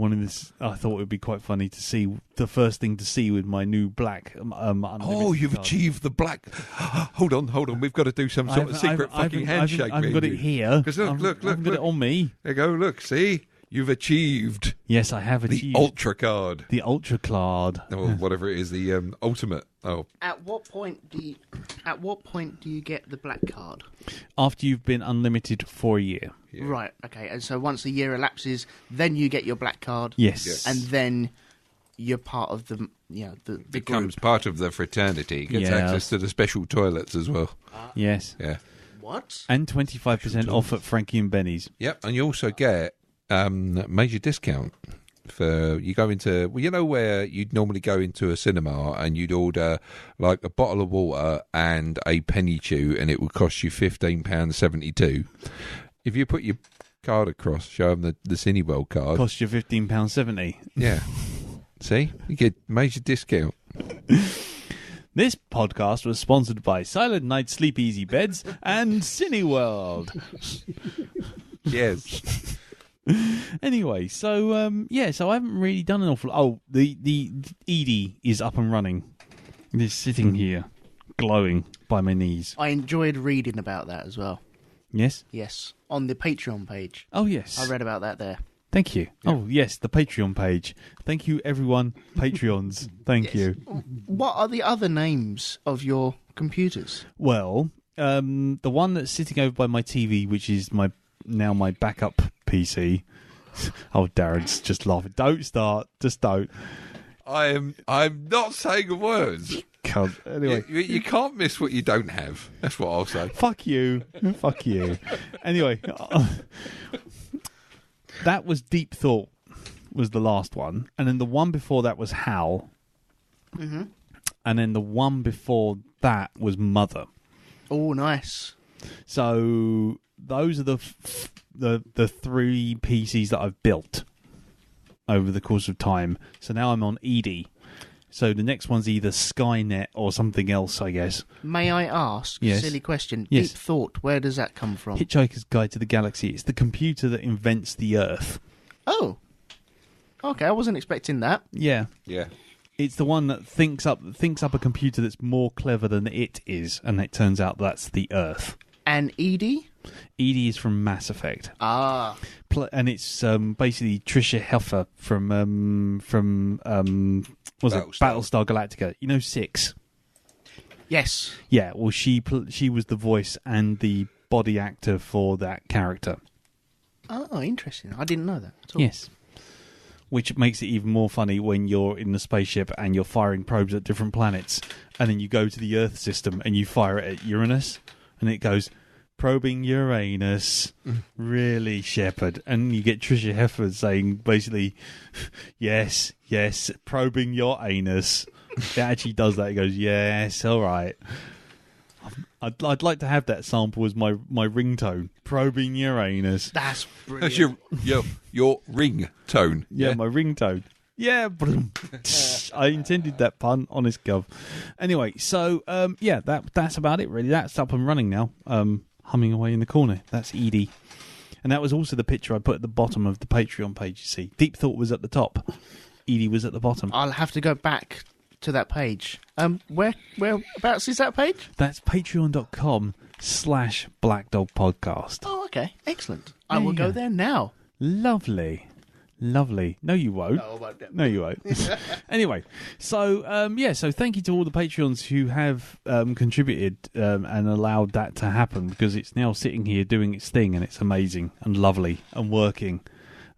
thought it would be quite funny to see the first thing to see with my new black. You've achieved the black. Hold on. We've got to do some sort of secret fucking handshake. I've got it here. Look. I've got it on me. There you go. Look, see. You've achieved. Yes, I have achieved the Ultra card. The Ultra card, or whatever it is, the ultimate. Oh. At what point do you get the black card? After you've been unlimited for a year. Yeah. Right. Okay. And so once a year elapses, then you get your black card. Yes. And then you're part of the the becomes group. Part of the fraternity. Gets access to the special toilets as well. Yes. Yeah. What? And 25% off at Frankie and Benny's. Yep. And you also get major discount for you go into where you'd normally go into a cinema and you'd order like a bottle of water and a penny chew and it would cost you £15.72. If you put your card across, show them the Cineworld card, cost you £15.70. Yeah. See, you get major discount. This podcast was sponsored by Silent Night Sleep Easy Beds and Cineworld. Yes. Anyway, so so I haven't really done an awful. Oh, the Edie is up and running. It's sitting here, glowing by my knees. I enjoyed reading about that as well. Yes. Yes, on the Patreon page. Oh yes, I read about that there. Thank you. Yeah. Oh yes, the Patreon page. Thank you, everyone. Patreons. Thank you. What are the other names of your computers? Well, the one that's sitting over by my TV, which is my backup PC. Oh, Darren's just laughing. Don't start. Just don't. I'm not saying a word. Anyway, you can't miss what you don't have. That's what I'll say. Fuck you. Fuck you. Anyway, that was Deep Thought. Was the last one, and then the one before that was Hal. Mm-hmm. And then the one before that was Mother. Oh, nice. So those are the three PCs that I've built over the course of time. So now I'm on Edie. So the next one's either Skynet or something else, I guess. May I ask? Yes. Silly question. Yes. Deep Thought. Where does that come from? Hitchhiker's Guide to the Galaxy. It's the computer that invents the Earth. Oh. Okay, I wasn't expecting that. Yeah. Yeah. It's the one that thinks up a computer that's more clever than it is, and it turns out that's the Earth. And Edie? Edie is from Mass Effect. Ah. And it's basically Tricia Helfer from Battlestar Galactica. You know 6? Yes. Yeah, well she was the voice and the body actor for that character. Oh, interesting. I didn't know that at all. Yes. Which makes it even more funny when you're in the spaceship and you're firing probes at different planets, and then you go to the Earth system and you fire it at Uranus, and it goes, probing Uranus, really, Shepard? And you get Tricia Heffer saying, basically, yes, probing your anus. It actually does that. It goes, yes, all right. I'd like to have that sample as my ringtone. Probing Uranus. That's brilliant. That's your ringtone. Yeah, my ringtone. Yeah, I intended that pun, honest gov. Anyway, so that's about it really. That's up and running now. Humming away in the corner. That's Edie. And that was also the picture I put at the bottom of the Patreon page, you see. Deep Thought was at the top. Edie was at the bottom. I'll have to go back to that page. Whereabouts is that page? That's patreon.com/Black Dog Podcast. Oh, okay. Excellent. I will go there now. Lovely. No, you won't. No, you won't. Anyway, so so thank you to all the Patreons who have contributed and allowed that to happen, because it's now sitting here doing its thing, and it's amazing and lovely and working,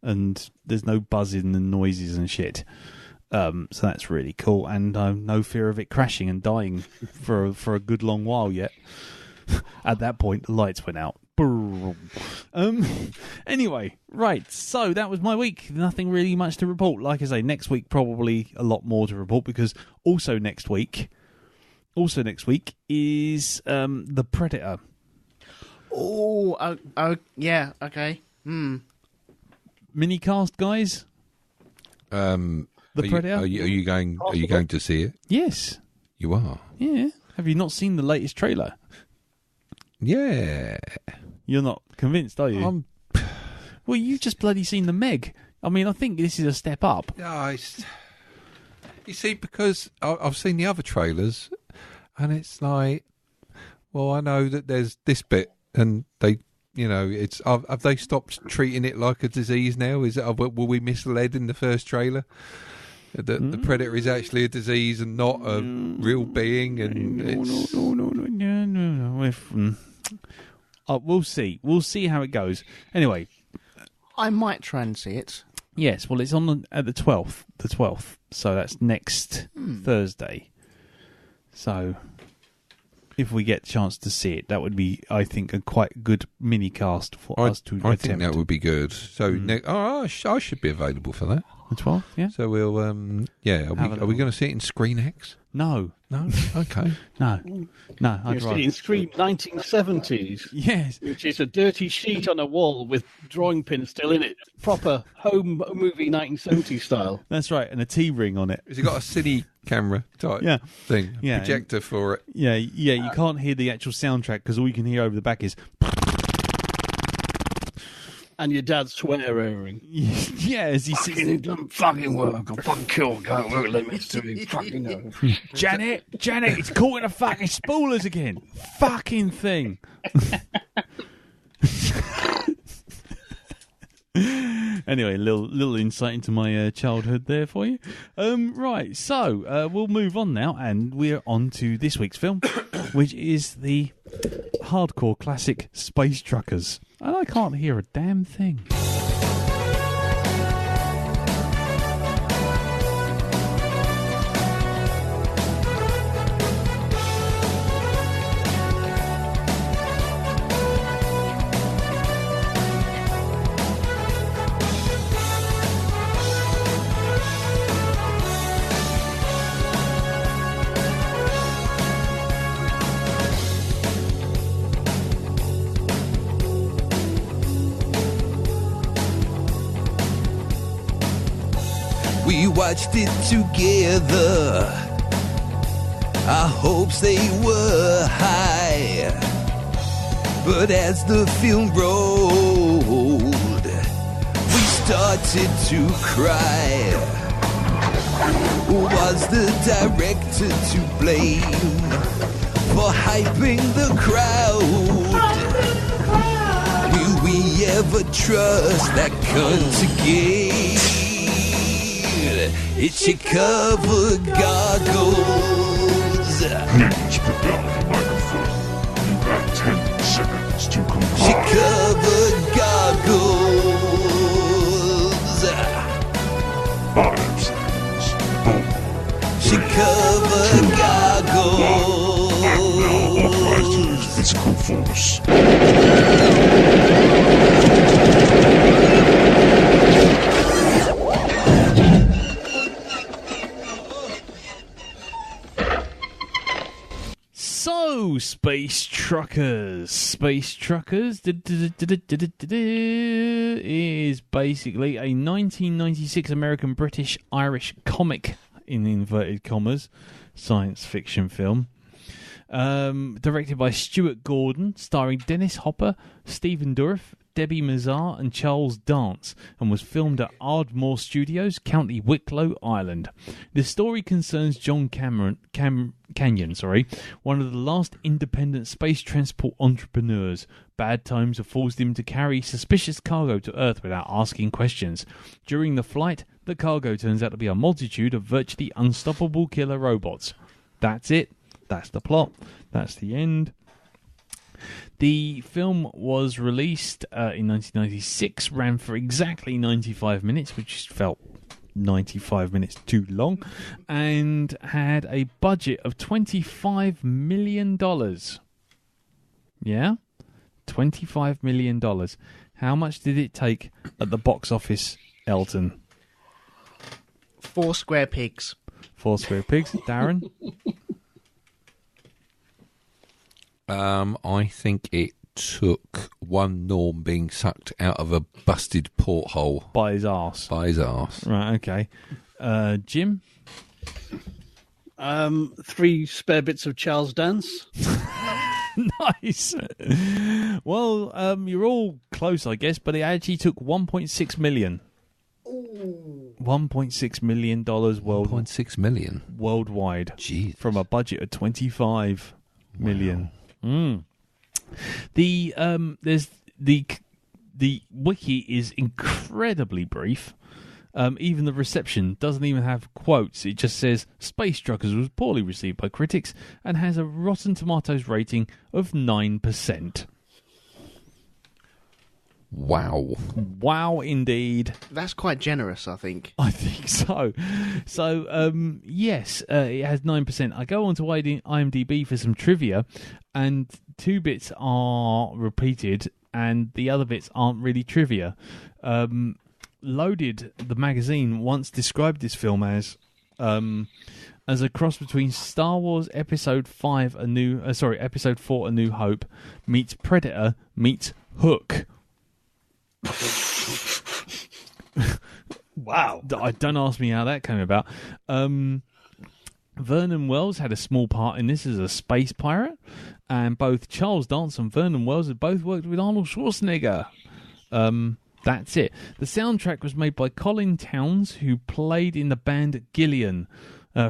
and there's no buzzing and noises and shit. So that's really cool, and no fear of it crashing and dying for a good long while yet. At that point, the lights went out. Anyway, right, so that was my week. Nothing really much to report. Like I say, next week probably a lot more to report, because also next week, Also next week is The Predator. Oh, yeah, okay. Minicast, guys. The Predator. Are you going to see it? Yes. You are. Yeah. Have you not seen the latest trailer? Yeah. You're not convinced, are you? Well, you've just bloody seen the Meg. I mean, I think this is a step up. Yeah, you see, because I've seen the other trailers, and it's like, well, I know that there's this bit, and they, it's have they stopped treating it like a disease now? Were we misled in the first trailer that the Predator is actually a disease and not a real being? And No. We'll see. We'll see how it goes. Anyway, I might try and see it. yes. Well, it's on at the 12th. The 12th. So that's next Thursday. So if we get a chance to see it, that would be, I think, a quite good mini cast for us to I attempt. think that would be good. So I should be available for that. The 12th, yeah? So we'll are we going to see it in Screen X? No. Okay. No. You're seeing Scream 1970s. Yes. Which is a dirty sheet on a wall with drawing pins still in it. Proper home movie 1970s style. That's right, and a T-ring on it. Has it got a cine camera type thing? Yeah. Projector for it? Yeah, you can't hear the actual soundtrack because all you can hear over the back is... And your dad's swearing. Yeah, as he sits... It doesn't fucking work. I fucking kill a guy who limits to me. Fucking know. Janet, it's caught in the fucking spoilers again. Fucking thing. Anyway, little insight into my childhood there for you. Right, so we'll move on now, and we're on to this week's film, which is the hardcore classic Space Truckers. And I can't hear a damn thing. We watched it together. Our hopes they were high, but as the film rolled, we started to cry. Was the director to blame for hyping the crowd? Will we ever trust that cunt again? It's your cover goggles. Please put down the microphone. You have 10 seconds to comply. Your cover goggles. 5 seconds. 4. Your cover goggles. I'm now authorized to use physical force. So, Space Truckers is basically a 1996 American-British-Irish comic, in inverted commas, science fiction film. Directed by Stuart Gordon, starring Dennis Hopper, Stephen Dorff, Debbie Mazar and Charles Dance, and was filmed at Ardmore Studios, County Wicklow, Ireland. The story concerns John Canyon, one of the last independent space transport entrepreneurs. Bad times have forced him to carry suspicious cargo to Earth without asking questions. During the flight, the cargo turns out to be a multitude of virtually unstoppable killer robots. That's it. That's the plot. That's the end. The film was released in 1996, ran for exactly 95 minutes, which felt 95 minutes too long, and had a budget of $25 million. Yeah? $25 million. How much did it take at the box office, Elton? 4 square pigs. 4 square pigs. Darren? I think it took one Norm being sucked out of a busted porthole By his arse. Right, okay. Jim? 3 spare bits of Charles Dance. Nice. Well, you're all close, I guess, but it actually took $1.6 million. $1.6 million $1.6 million worldwide. Jeez. From a budget of $25 million. There's the wiki is incredibly brief. Even the reception doesn't even have quotes. It just says Space Truckers was poorly received by critics and has a Rotten Tomatoes rating of 9%. Wow, indeed. That's quite generous, I think. I think so. So, yes, it has 9%. I go on to IMDb for some trivia, and 2 bits are repeated, and the other bits aren't really trivia. Loaded, the magazine, once described this film as a cross between Star Wars Episode 4: A New Hope meets Predator meets Hook. Wow. Don't ask me how that came about. Vernon Wells had a small part in this as a space pirate, and both Charles Dance and Vernon Wells had both worked with Arnold Schwarzenegger. That's it. The soundtrack was made by Colin Towns, who played in the band Gillian,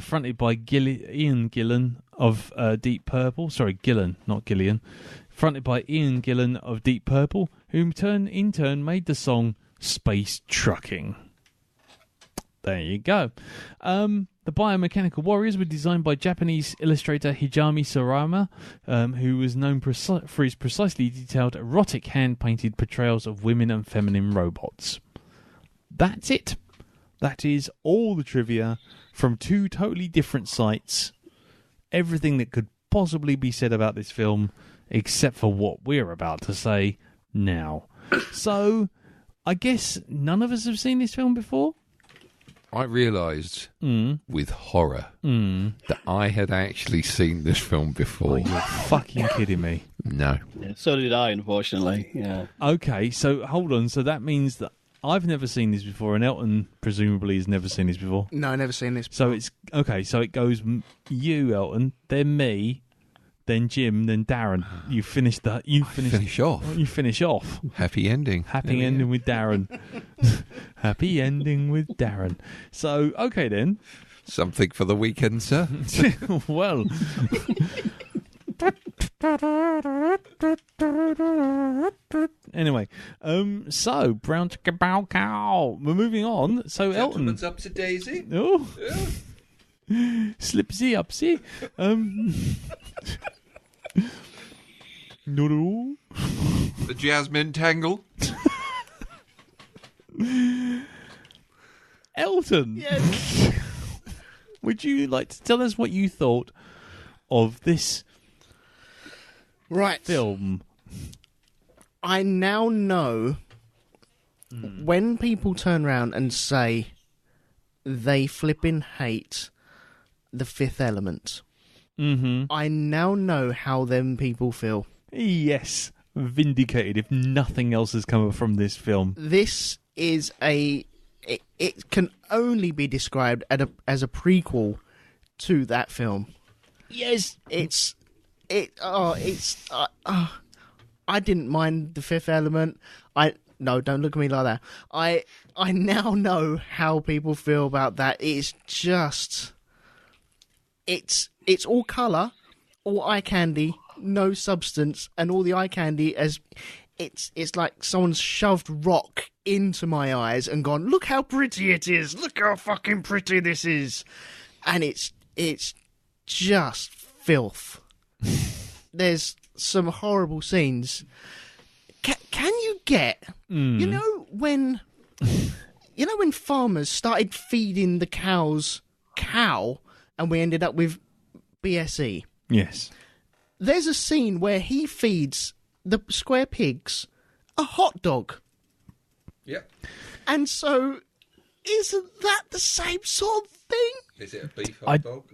fronted by Ian Gillan of Deep Purple. Sorry, Gillan, not Gillian. Fronted by Ian Gillan of Deep Purple, who in turn made the song Space Trucking. There you go. The biomechanical warriors were designed by Japanese illustrator Hijami Sarama, who was known for his precisely detailed erotic hand-painted portrayals of women and feminine robots. That's it. That is all the trivia from 2 totally different sites. Everything that could possibly be said about this film, except for what we're about to say now. So, I guess none of us have seen this film before? I realised with horror that I had actually seen this film before. Oh, you're fucking kidding me. No. Yeah, so did I, unfortunately. Yeah. Okay, so hold on. So that means that I've never seen this before, and Elton presumably has never seen this before. No, I've never seen this before. So it's okay. So it goes you, Elton, then me, then Jim, then Darren. You finish that. Finish off. You finish off. Happy ending. Happy ending with Darren. Happy ending with Darren. So okay then. Something for the weekend, sir. Well. Anyway, so brown chicken bow cow. We're moving on. So Elton, Gentleman's up to Daisy. oh, slipsy upsy. Not at all. The Jasmine Tangle. Elton, Yes. would you like to tell us what you thought of this Right. film? I now know when people turn around and say they flipping hate The Fifth Element. Mm-hmm. I now know how them people feel. Yes, vindicated if nothing else has come from this film. This is it can only be described as a prequel to that film. Yes. I didn't mind The Fifth Element. No, don't look at me like that. I now know how people feel about that. It's just it's all colour, all eye candy, no substance, and all the eye candy as it's like someone's shoved rock into my eyes and gone, look how pretty it is, look how fucking pretty this is. And it's just filth. There's some horrible scenes. Can you get you know when farmers started feeding the cows cow and we ended up with BSE? Yes. There's a scene where he feeds the square pigs a hot dog. Yep. And so isn't that the same sort of thing? Is it a beef hot dog?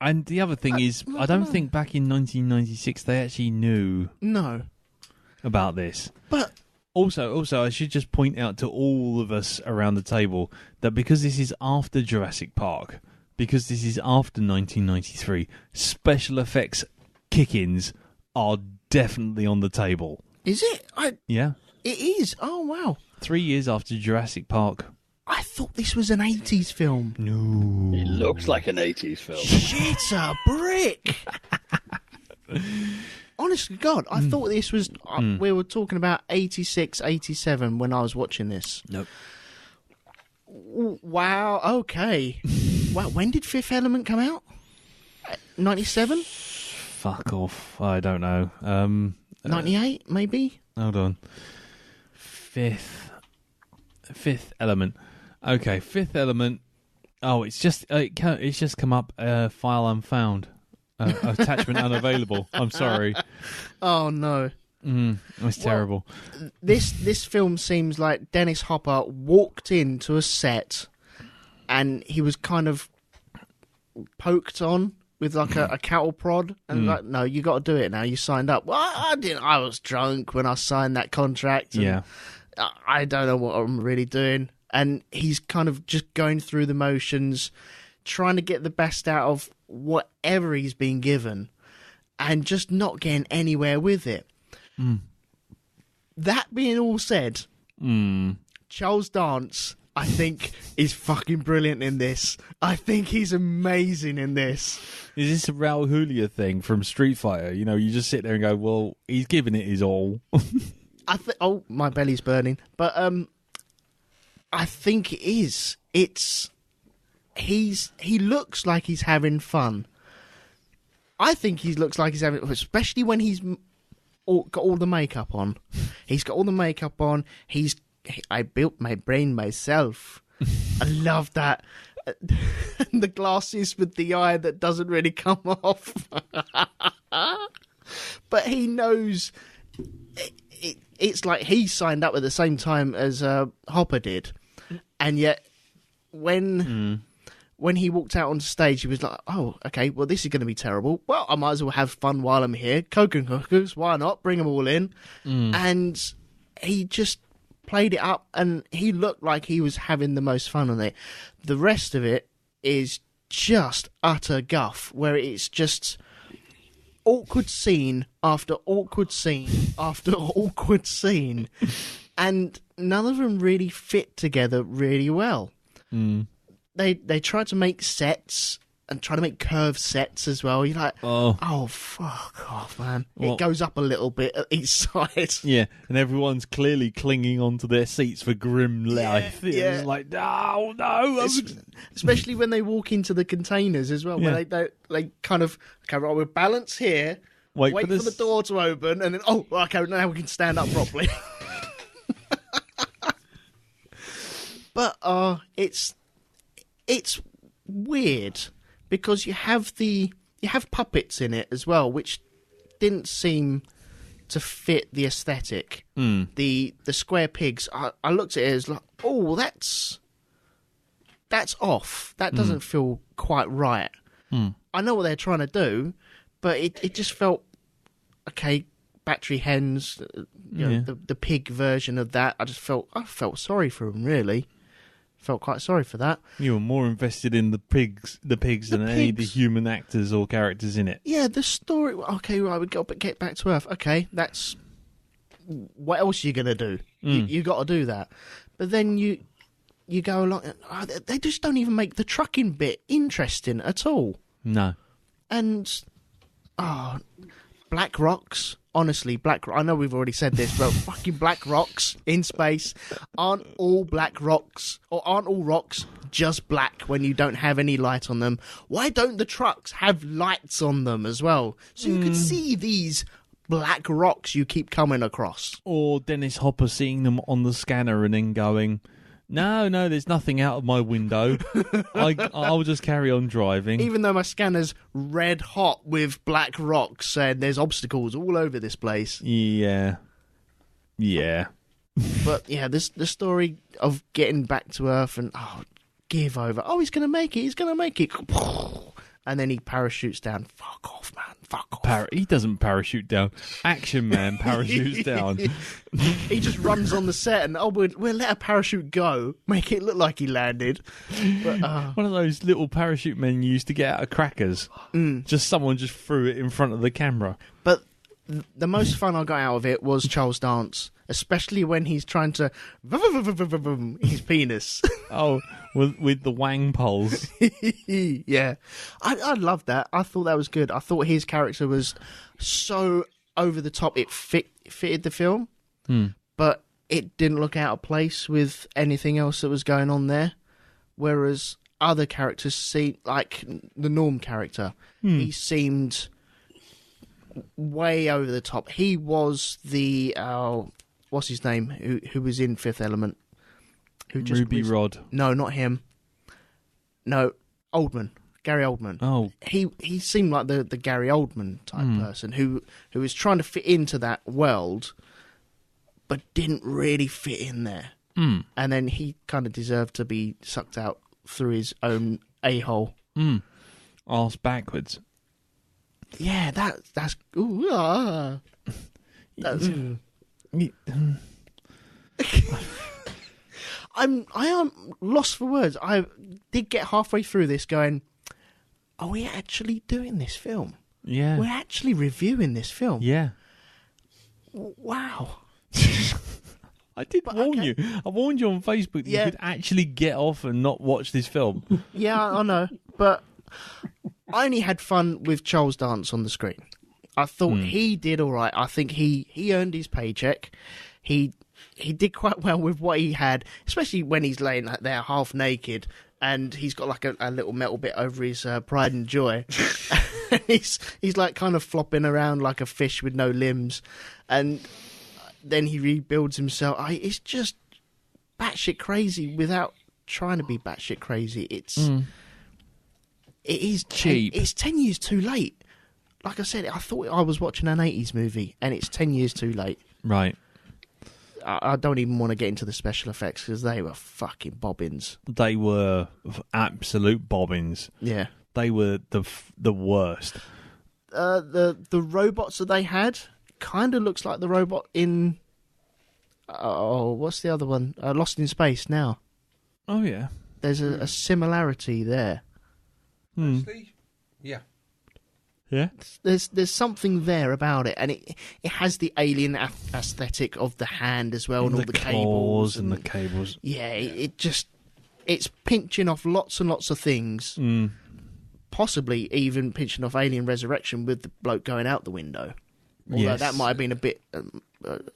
And the other thing is, I don't think back in 1996 they actually knew about this. But also, I should just point out to all of us around the table that because this is after Jurassic Park, because this is after 1993, special effects kick-ins are definitely on the table. Is it? Yeah. It is. Oh, wow. 3 years after Jurassic Park. I thought this was an 80s film. No. It looks like an 80s film. Shit's a brick. Honestly, God, I thought this was... we were talking about 86, 87 when I was watching this. Nope. Wow, okay. Wow, when did Fifth Element come out? 97? Fuck off. I don't know. 98, maybe? Hold on. Fifth Element. Okay, Fifth Element. Oh, it's just come up. File unfound. Attachment unavailable. I'm sorry. Oh no. It's terrible. This film seems like Dennis Hopper walked into a set, and he was kind of poked on with like a cattle prod, and like, no, you got to do it now. You signed up. Well, I didn't. I was drunk when I signed that contract. And yeah. I don't know what I'm really doing. And he's kind of just going through the motions, trying to get the best out of whatever he's been given, and just not getting anywhere with it. That being all said, Charles Dance, I think, is fucking brilliant in this. I think he's amazing in this. Is this a Raul Julia thing from Street Fighter? You know, you just sit there and go, well, he's giving it his all. Oh, my belly's burning. But I think it is. He looks like he's having fun. I think he looks like he's having, especially when he's got all the makeup on. He's got all the makeup on. I built my brain myself. I love that. The glasses with the eye that doesn't really come off. But he knows. It's like he signed up at the same time as Hopper did, and yet when he walked out on stage, he was like, "Oh, okay, well, this is going to be terrible. Well, I might as well have fun while I'm here. Coke and cookers, why not? Bring them all in." And he just played it up, and he looked like he was having the most fun on it. The rest of it is just utter guff, where it's just awkward scene after awkward scene after awkward scene, and none of them really fit together really well. They try to make sets and try to make curved sets as well. You're like, oh fuck off, man. Well, it goes up a little bit at each side. Yeah, and everyone's clearly clinging onto their seats for grim life. Yeah. It's like, oh no. Especially when they walk into the containers as well, where they kind of, okay, right, we'll balance here, wait for the door to open, and then, okay, now we can stand up properly. But it's weird because you have puppets in it as well, which didn't seem to fit the aesthetic. The square pigs, I looked at it as like, oh, that's off. That doesn't feel quite right. I know what they're trying to do, but it just felt, okay, battery hens, the pig version of that. I felt sorry for them, really. Felt quite sorry for that. You were more invested in the pigs than any of the human actors or characters in it. Yeah, the story. Okay, right, we got to get back to Earth. Okay, that's what else are you gonna do? You got to do that. But then you go along. They just don't even make the trucking bit interesting at all. No. And black rocks. Honestly, I know we've already said this, but fucking black rocks in space aren't all black rocks, or aren't all rocks just black when you don't have any light on them. Why don't the trucks have lights on them as well? So you can see these black rocks you keep coming across. Or Dennis Hopper seeing them on the scanner and then going, no, there's nothing out of my window. I'll just carry on driving. Even though my scanner's red hot with black rocks and there's obstacles all over this place. Yeah. But yeah, the story of getting back to Earth and give over. Oh, he's going to make it. and then he parachutes down. Fuck off, man. Fuck off. He doesn't parachute down. Action Man parachutes down. He just runs on the set and, we'll let a parachute go. Make it look like he landed. But, One of those little parachute men you used to get out of Crackers. Someone just threw it in front of the camera. But the most fun I got out of it was Charles Dance, especially when he's trying to his penis. Oh, with the wang poles. Yeah. I loved that. I thought that was good. I thought his character was so over the top. It fitted the film, but it didn't look out of place with anything else that was going on there. Whereas other characters seemed like the Norm character. He seemed way over the top. He was the what's his name? Who was in Fifth Element? Ruby Rod. No, not him. No, Oldman. Gary Oldman. Oh, he seemed like the Gary Oldman type person who was trying to fit into that world, but didn't really fit in there. And then he kind of deserved to be sucked out through his own a-hole. Arse backwards. Yeah, that's that's. I am lost for words. I did get halfway through this going, are we actually doing this film? Yeah. We're actually reviewing this film. Yeah. Wow. I did warn you. I warned you on Facebook that you could actually get off and not watch this film. Yeah, I know. But I only had fun with Charles Dance on the screen. I thought he did all right. I think he earned his paycheck. He did quite well with what he had, especially when he's laying there half naked and he's got like a little metal bit over his pride and joy. he's like kind of flopping around like a fish with no limbs, and then he rebuilds himself. It's just batshit crazy without trying to be batshit crazy. It is cheap. It's 10 years too late. Like I said, I thought I was watching an 80s movie, and it's 10 years too late. Right. I don't even want to get into the special effects because they were fucking bobbins. They were absolute bobbins. Yeah. They were the worst. The robots that they had kind of looks like the robot in... what's the other one? Lost in Space Now. Oh, yeah. There's a similarity there. Yeah. Yeah. There's something there about it, and it has the alien aesthetic of the hand as well, and all the cables and the cables. Yeah, it's pinching off lots and lots of things. Possibly even pinching off Alien Resurrection with the bloke going out the window. Although that might have been a bit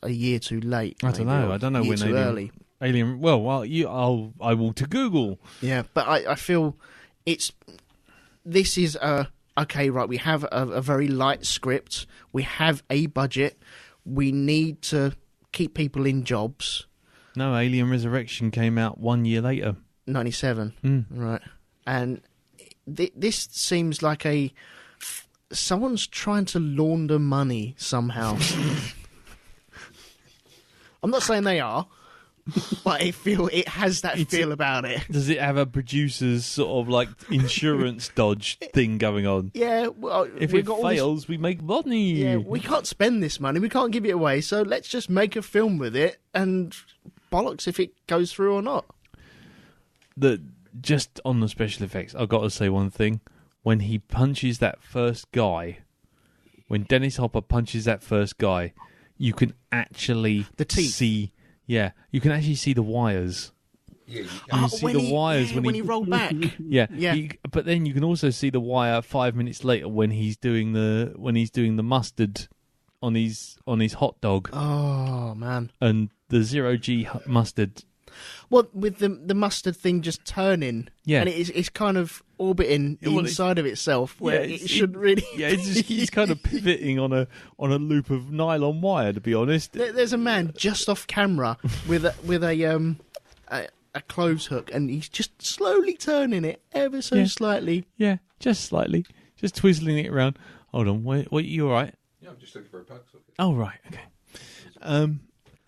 a year too late. I don't know. I don't know when early. Alien. Well, I will to Google. Yeah, but I feel this is okay, right, we have a very light script. We have a budget. We need to keep people in jobs. No, Alien Resurrection came out 1 year later. 97. Right. And this seems like someone's trying to launder money somehow. I'm not saying they are, but it has that feel about it. Does it have a producer's sort of like insurance dodge thing going on? Yeah. Well, if it fails, we make money. Yeah, we can't spend this money. We can't give it away. So let's just make a film with it, and bollocks if it goes through or not. Just on the special effects, I've got to say one thing. When he punches that first guy, when Dennis Hopper punches that first guy, you can actually see... Yeah, you can actually see the wires. Yeah, you can see the wires when he rolled back. Yeah. But then you can also see the wire 5 minutes later when he's doing the mustard on his hot dog. Oh man! And the 0G mustard. Well, with the mustard thing just turning, and it's kind of orbiting inside of itself where it shouldn't really. Yeah, he's kind of pivoting on a loop of nylon wire. To be honest, there's a man just off camera with a clothes hook, and he's just slowly turning it ever so slightly. Yeah, just slightly, just twizzling it around. Hold on, wait, you all right? Yeah, I'm just looking for a plug socket. Oh right, okay.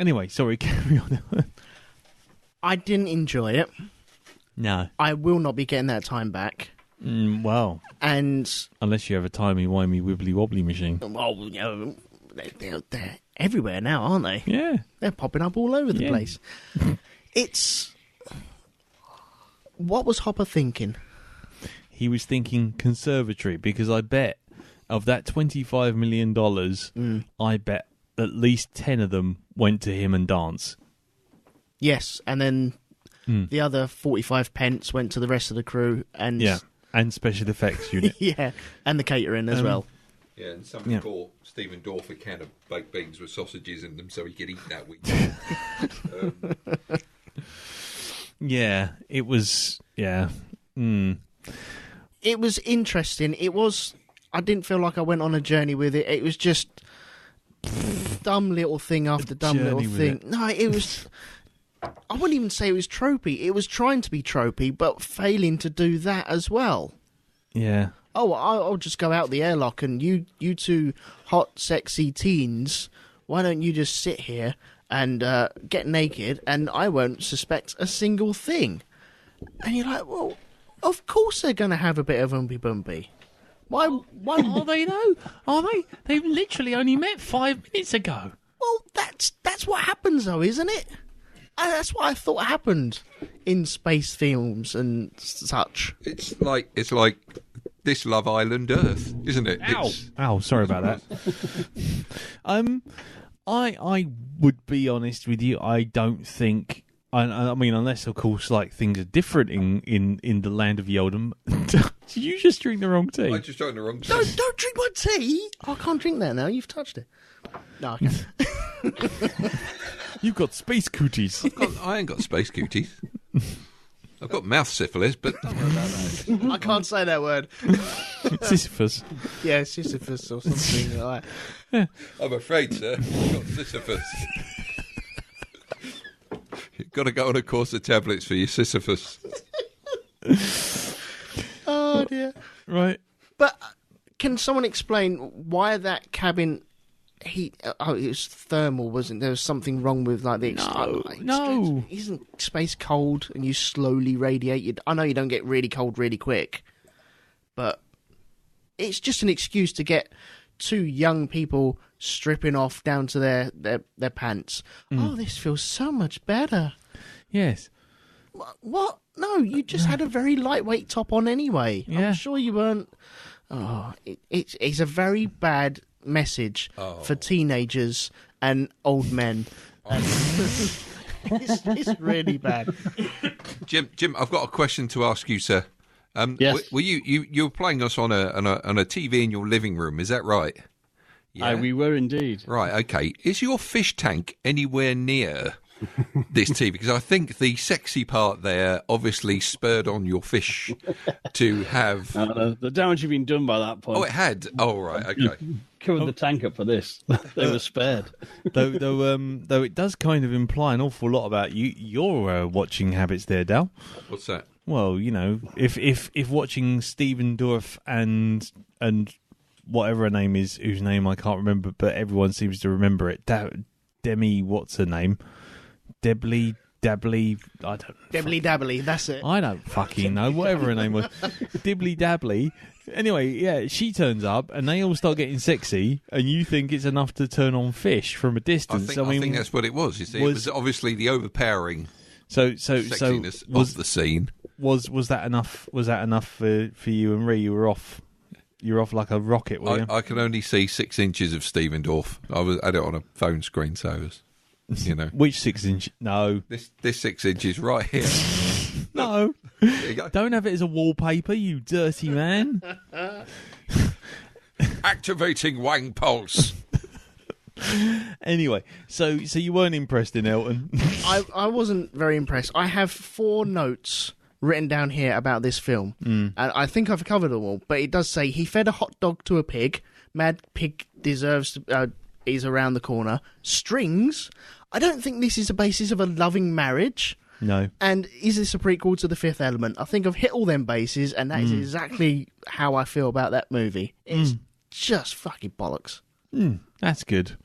Anyway, sorry, carry on. I didn't enjoy it. No. I will not be getting that time back. Well, and unless you have a timey-wimey wibbly-wobbly machine. well, they're everywhere now, aren't they? Yeah. They're popping up all over the Yeah. place. It's... What was Hopper thinking? He was thinking conservatory, because I bet of that $25 million, I bet at least 10 of them went to him and dance. Yes, and then the other 45 pence went to the rest of the crew, and Yeah, and special effects unit. yeah, and the catering as well. Yeah, and somebody bought Stephen Dorff a can of baked beans with sausages in them so he could eat that weekend. Yeah, it was... Yeah. It was interesting. It was... I didn't feel like I went on a journey with it. It was just dumb little thing after dumb little journey with thing. it. No, it was... I wouldn't even say it was tropey. It was trying to be tropey, but failing to do that as well. Yeah. Oh, I'll just go out the airlock, and you two hot, sexy teens, why don't you just sit here and get naked, and I won't suspect a single thing. And you're like, well, of course they're going to have a bit of umpy-bumpy. Why? Are they, though? Are they? They've literally only met 5 minutes ago. Well, that's what happens, though, isn't it? And that's what I thought happened in space films and such. It's like this Love Island Earth, isn't it? Ow, sorry about that. I would be honest with you. I don't think. I mean, unless of course, like things are different in the land of Yoldom. Did you just drink the wrong tea? I just drank the wrong tea. Don't drink my tea. I can't drink that now. You've touched it. No, I can't. You've got space cooties. I ain't got space cuties. I've got mouth syphilis, but don't worry about that. I can't say that word. Sisyphus. Yeah, Sisyphus or something like that. I'm afraid, sir. I've got Sisyphus. You've got to go on a course of tablets for your Sisyphus. Oh, dear. Right. But can someone explain why that cabin heat? Oh, it was thermal, wasn't there? Was something wrong with like the No. Isn't space cold and you slowly radiate? I know you don't get really cold really quick, but it's just an excuse to get 2 young people stripping off down to their pants. Oh, this feels so much better. Yes. What? No, you just had a very lightweight top on anyway. Yeah. I'm sure you weren't. Oh, it's a very bad message for teenagers and old men. It's really bad. Jim, I've got a question to ask you, sir. Yes. Were you were playing us on a TV in your living room? Is that right? Yeah. We were indeed. Right. Okay. Is your fish tank anywhere near this TV? Because I think the sexy part there obviously spurred on your fish to have. The damage had been done by that point. Oh, it had. Oh, right. Okay. Covered the tank up for this. They were spared. Though it does kind of imply an awful lot about your watching habits there, Dal. What's that? Well, you know, if watching Stephen Dorff and whatever her name is, whose name I can't remember, but everyone seems to remember it. Demi, what's her name? Dabbly, I don't. Dabbly dabbly, that's it. I don't fucking know. Whatever her name was, Dibbly Dabbly. Anyway, yeah, she turns up and they all start getting sexy, and you think it's enough to turn on fish from a distance. I think that's what it was. You see, it was obviously the overpowering sexiness of the scene. Was that enough? Was that enough for you and Ree? You were off. You're off like a rocket, were you? I can only see 6 inches of Stephen Dorff. I had it on a phone screen, so it was, you know. Which 6 inch? No. This 6 inches right here. No. There you go. Don't have it as a wallpaper, you dirty man. Activating Wang Pulse. Anyway, so you weren't impressed in Elton? I wasn't very impressed. I have 4 notes written down here about this film, and I think I've covered them all, but it does say he fed a hot dog to a pig. Mad pig deserves to, is around the corner. Strings. I don't think this is the basis of a loving marriage. No. And is this a prequel to The Fifth Element? I think I've hit all them bases, and that is exactly how I feel about that movie. It's just fucking bollocks. That's good.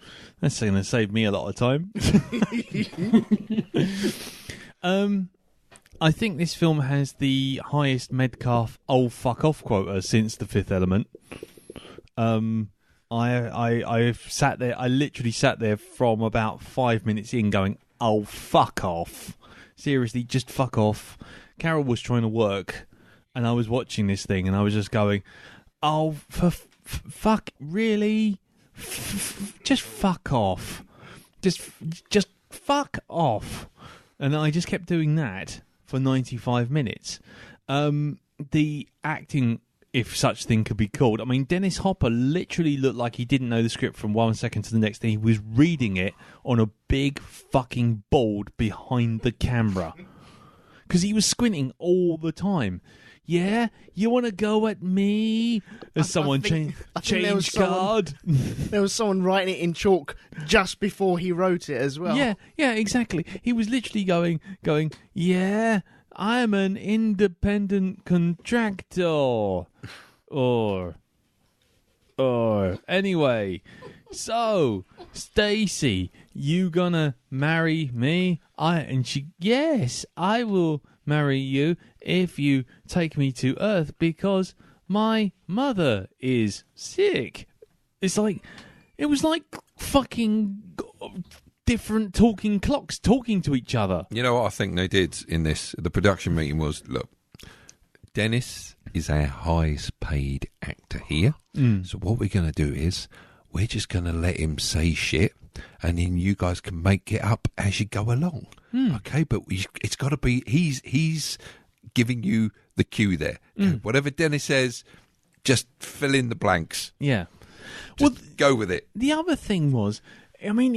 That's going to save me a lot of time. I think this film has the highest Metcalf "oh fuck off" quota since The Fifth Element. I've sat there. I literally sat there from about 5 minutes in, going, "Oh fuck off! Seriously, just fuck off." Carol was trying to work, and I was watching this thing, and I was just going, "Oh, for fuck, really? Just fuck off! Just fuck off!" And I just kept doing that for 95 minutes. The acting, if such thing could be called. I mean, Dennis Hopper literally looked like he didn't know the script from 1 second to the next, and he was reading it on a big fucking board behind the camera. Because he was squinting all the time. Yeah, you want to go at me? As someone change card. There was someone writing it in chalk just before he wrote it as well. Yeah, exactly. He was literally going, yeah, I'm an independent contractor. Or anyway, so Stacy, you gonna marry me? Yes, I will marry you if you take me to Earth because my mother is sick. It was like fucking different talking clocks talking to each other. You know what I think they did in this? The production meeting was, look, Dennis is our highest paid actor here. So what we're going to do is we're just going to let him say shit, and then you guys can make it up as you go along. Okay, but it's got to be he's giving you the cue there. Okay, whatever Dennis says, just fill in the blanks. Yeah, Go with it. The other thing was, I mean,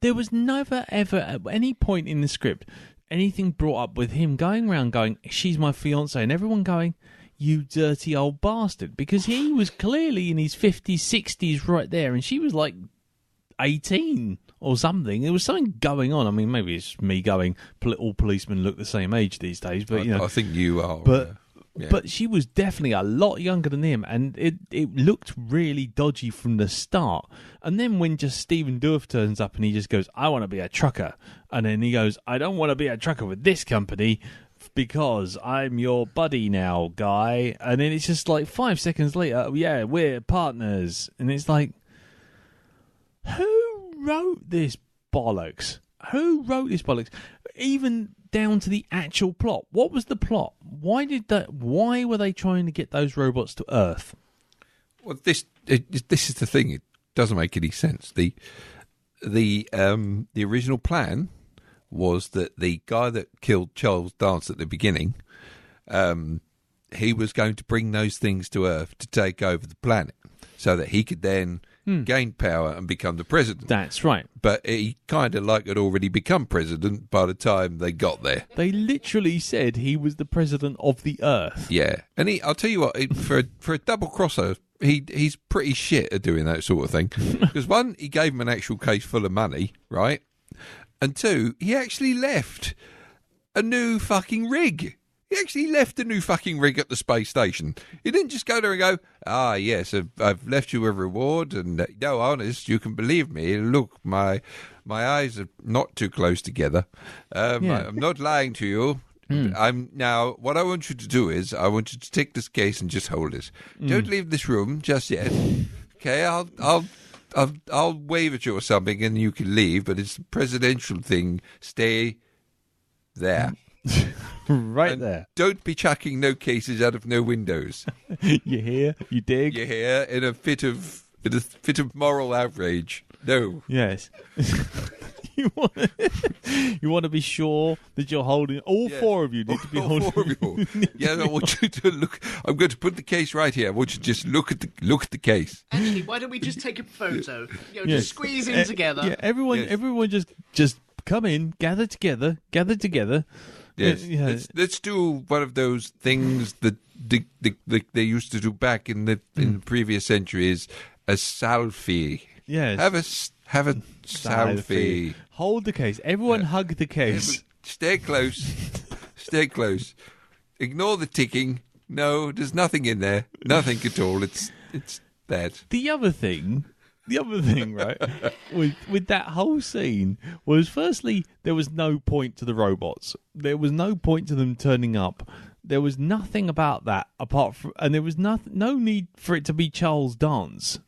there was never ever at any point in the script anything brought up with him going around going, "She's my fiance," and everyone going, "You dirty old bastard," because he was clearly in his 50s, 60s right there, and she was like 18 or something. There was something going on. I mean, maybe it's me going, all policemen look the same age these days, but you know, I think you are. But she was definitely a lot younger than him, and it looked really dodgy from the start. And then when just Stephen Dorff turns up and he just goes, "I want to be a trucker," and then he goes, "I don't want to be a trucker with this company because I'm your buddy now, guy," and then it's just like 5 seconds later, "Yeah, we're partners," and it's like, who wrote this bollocks? Even down to the actual plot. What was the plot? Why were they trying to get those robots to Earth? Well, this is the thing. It doesn't make any sense. The original plan was that the guy that killed Charles Dance at the beginning, he was going to bring those things to Earth to take over the planet, so that he could then gain power and become the president. That's right. But he kind of had already become president by the time they got there. They literally said he was the president of the Earth. Yeah, and I'll tell you what, for a double crosser, he's pretty shit at doing that sort of thing. Because one, he gave him an actual case full of money, right? And two, he actually left a new fucking rig. He actually left a new fucking rig at the space station. He didn't just go there and go, yes, I've left you a reward, and no, honest, you can believe me. Look, my eyes are not too close together. I'm not lying to you. Now, what I want you to do is, I want you to take this case and just hold it. Don't leave this room just yet. Okay, I'll wave at you or something, and you can leave. But it's a presidential thing. Stay there. Right and there. Don't be chucking no cases out of no windows. You hear? You dig? You hear? In a fit of moral outrage. No. Yes. You want to be sure that you're holding all four of you need to be holding. All four of you. Yeah, I want you to look. I'm going to put the case right here. I want you to just look at the case. Actually, why don't we just take a photo? Just squeeze in together. Yeah, everyone just come in, gather together. Yes, let's do one of those things that they used to do back in the previous centuries, a selfie. Yes, have a selfie. Hold the case. Everyone hug the case. Stay close. Stay close. Ignore the ticking. No, there's nothing in there. Nothing at all. It's that. The other thing the other thing, right, with that whole scene was, firstly, there was no point to the robots. There was no point to them turning up. There was nothing about that apart from, and there was no need for it to be Charles Dance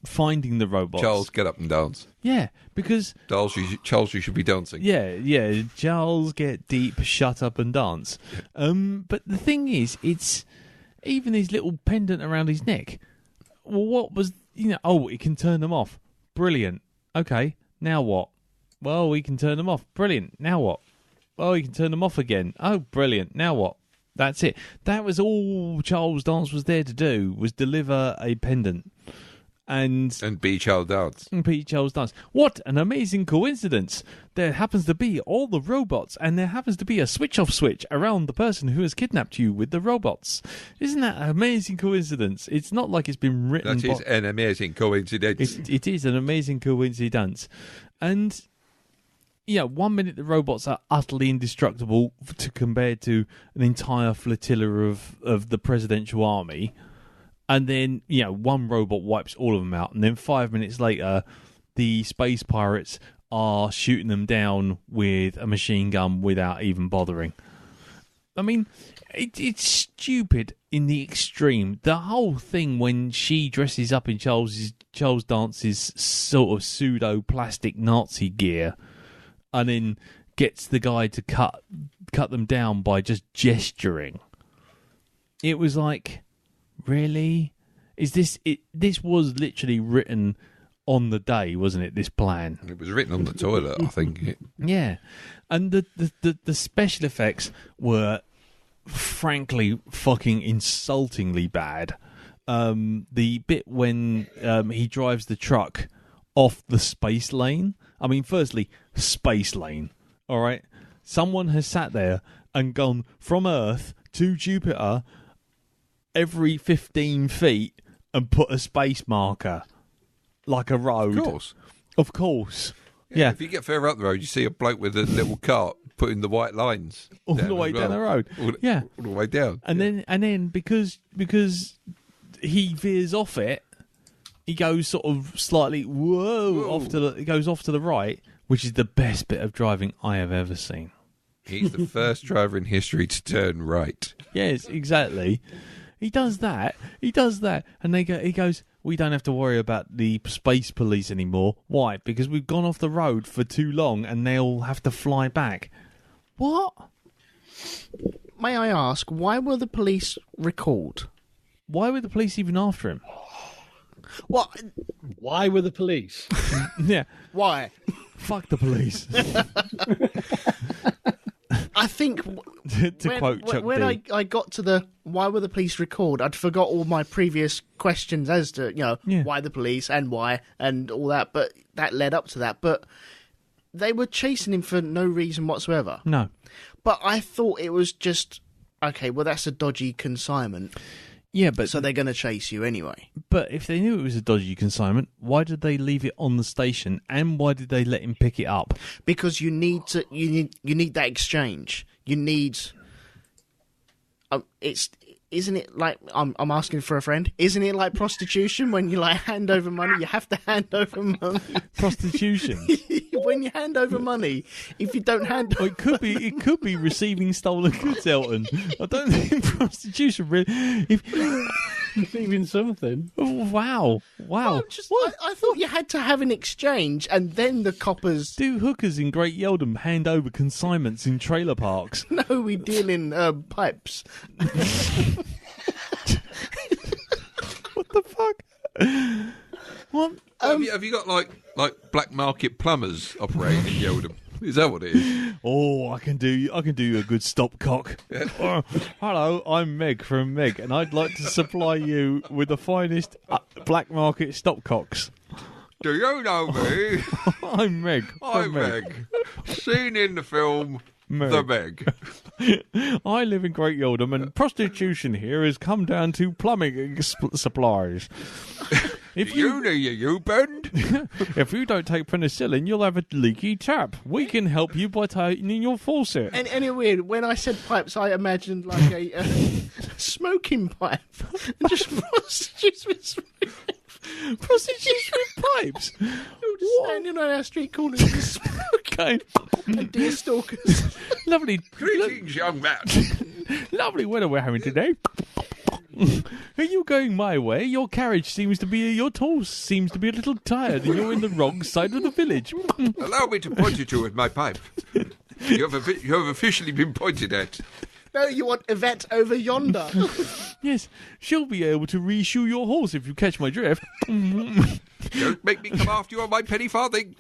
finding the robots. Charles, get up and dance. Yeah, because Charles, you should be dancing. Yeah. Charles, get deep, shut up and dance. But the thing is, it's even his little pendant around his neck. Well, what was, he can turn them off. Brilliant. Okay, now what? Well, we can turn them off. Brilliant. Now what? Well, we can turn them off again. Oh, brilliant. Now what? That's it. That was all Charles Dance was there to do, was deliver a pendant. And be Charles Dance. And be Charles Dance. What an amazing coincidence. There happens to be all the robots, and there happens to be a switch-off switch around the person who has kidnapped you with the robots. Isn't that an amazing coincidence? It's not like it's been written... That is an amazing coincidence. It is an amazing coincidence. And, 1 minute the robots are utterly indestructible compared to an entire flotilla of the presidential army. And then, one robot wipes all of them out. And then 5 minutes later, the space pirates are shooting them down with a machine gun without even bothering. I mean, it's stupid in the extreme. The whole thing when she dresses up in Charles Dance's sort of pseudo-plastic Nazi gear and then gets the guy to cut them down by just gesturing. It was like... Really? Is this it? This was literally written on the day, wasn't it? This plan. It was written on the toilet, I think. Yeah, and the special effects were frankly fucking insultingly bad. The bit when he drives the truck off the space lane. I mean, firstly, space lane. All right, someone has sat there and gone from Earth to Jupiter every 15 feet and put a space marker like a road. Of course. Yeah. If you get further up the road, you see a bloke with a little cart putting the white lines all the way down the road. All the way down. And then because he veers off it, he goes sort of slightly he goes off to the right, which is the best bit of driving I have ever seen. He's the first driver in history to turn right. Yes, exactly. He does that, and he goes, we don't have to worry about the space police anymore. Why? Because we've gone off the road for too long and they'll have to fly back. What? May I ask, why were the police recalled? Why were the police even after him? What? Why were the police? Yeah. Why? Fuck the police. I think when I got to the why were the police recalled, I'd forgot all my previous questions as to why the police and why and all that, but that led up to that. But they were chasing him for no reason whatsoever. No, but I thought it was just okay. Well, that's a dodgy consignment. Yeah, but so they're going to chase you anyway. But if they knew it was a dodgy consignment, why did they leave it on the station, and why did they let him pick it up? Because you need that exchange. You need. Isn't it like I'm asking for a friend? Isn't it like prostitution when you like hand over money? You have to hand over money. Prostitution. When you hand over money, if you don't hand, it could be receiving stolen goods, Elton. I don't think prostitution really. Receiving something. Wow. I thought you had to have an exchange, and then the coppers. Do hookers in Great Yeldham hand over consignments in trailer parks? No, we deal in pipes. What the fuck? What? Have you got like black market plumbers operating in Yeldham? Is that what it is? Oh, I can do a good stopcock. Yeah. Hello, I'm Meg from Meg, and I'd like to supply you with the finest black market stopcocks. Do you know me? I'm Meg. I'm Meg. Seen in the film Meg. The Meg. I live in Great Yeldham, and prostitution here has come down to plumbing supplies. If you bend. If you don't take penicillin, you'll have a leaky tap. We can help you by tightening your faucet. And anyway, when I said pipes, I imagined like a smoking pipe. Just prostitutes with smoking. Prostitutes with pipes. Standing on our street corners and Okay. deer stalkers. Lovely. Greetings, young man. Lovely weather we're having today. Are you going my way? Your carriage seems to be, your horse seems to be a little tired, and you're in the wrong side of the village. Allow me to point at you with my pipe. You have officially been pointed at. No, you want Yvette over yonder. Yes, she'll be able to reshoe your horse if you catch my drift. Don't make me come after you on my penny farthing.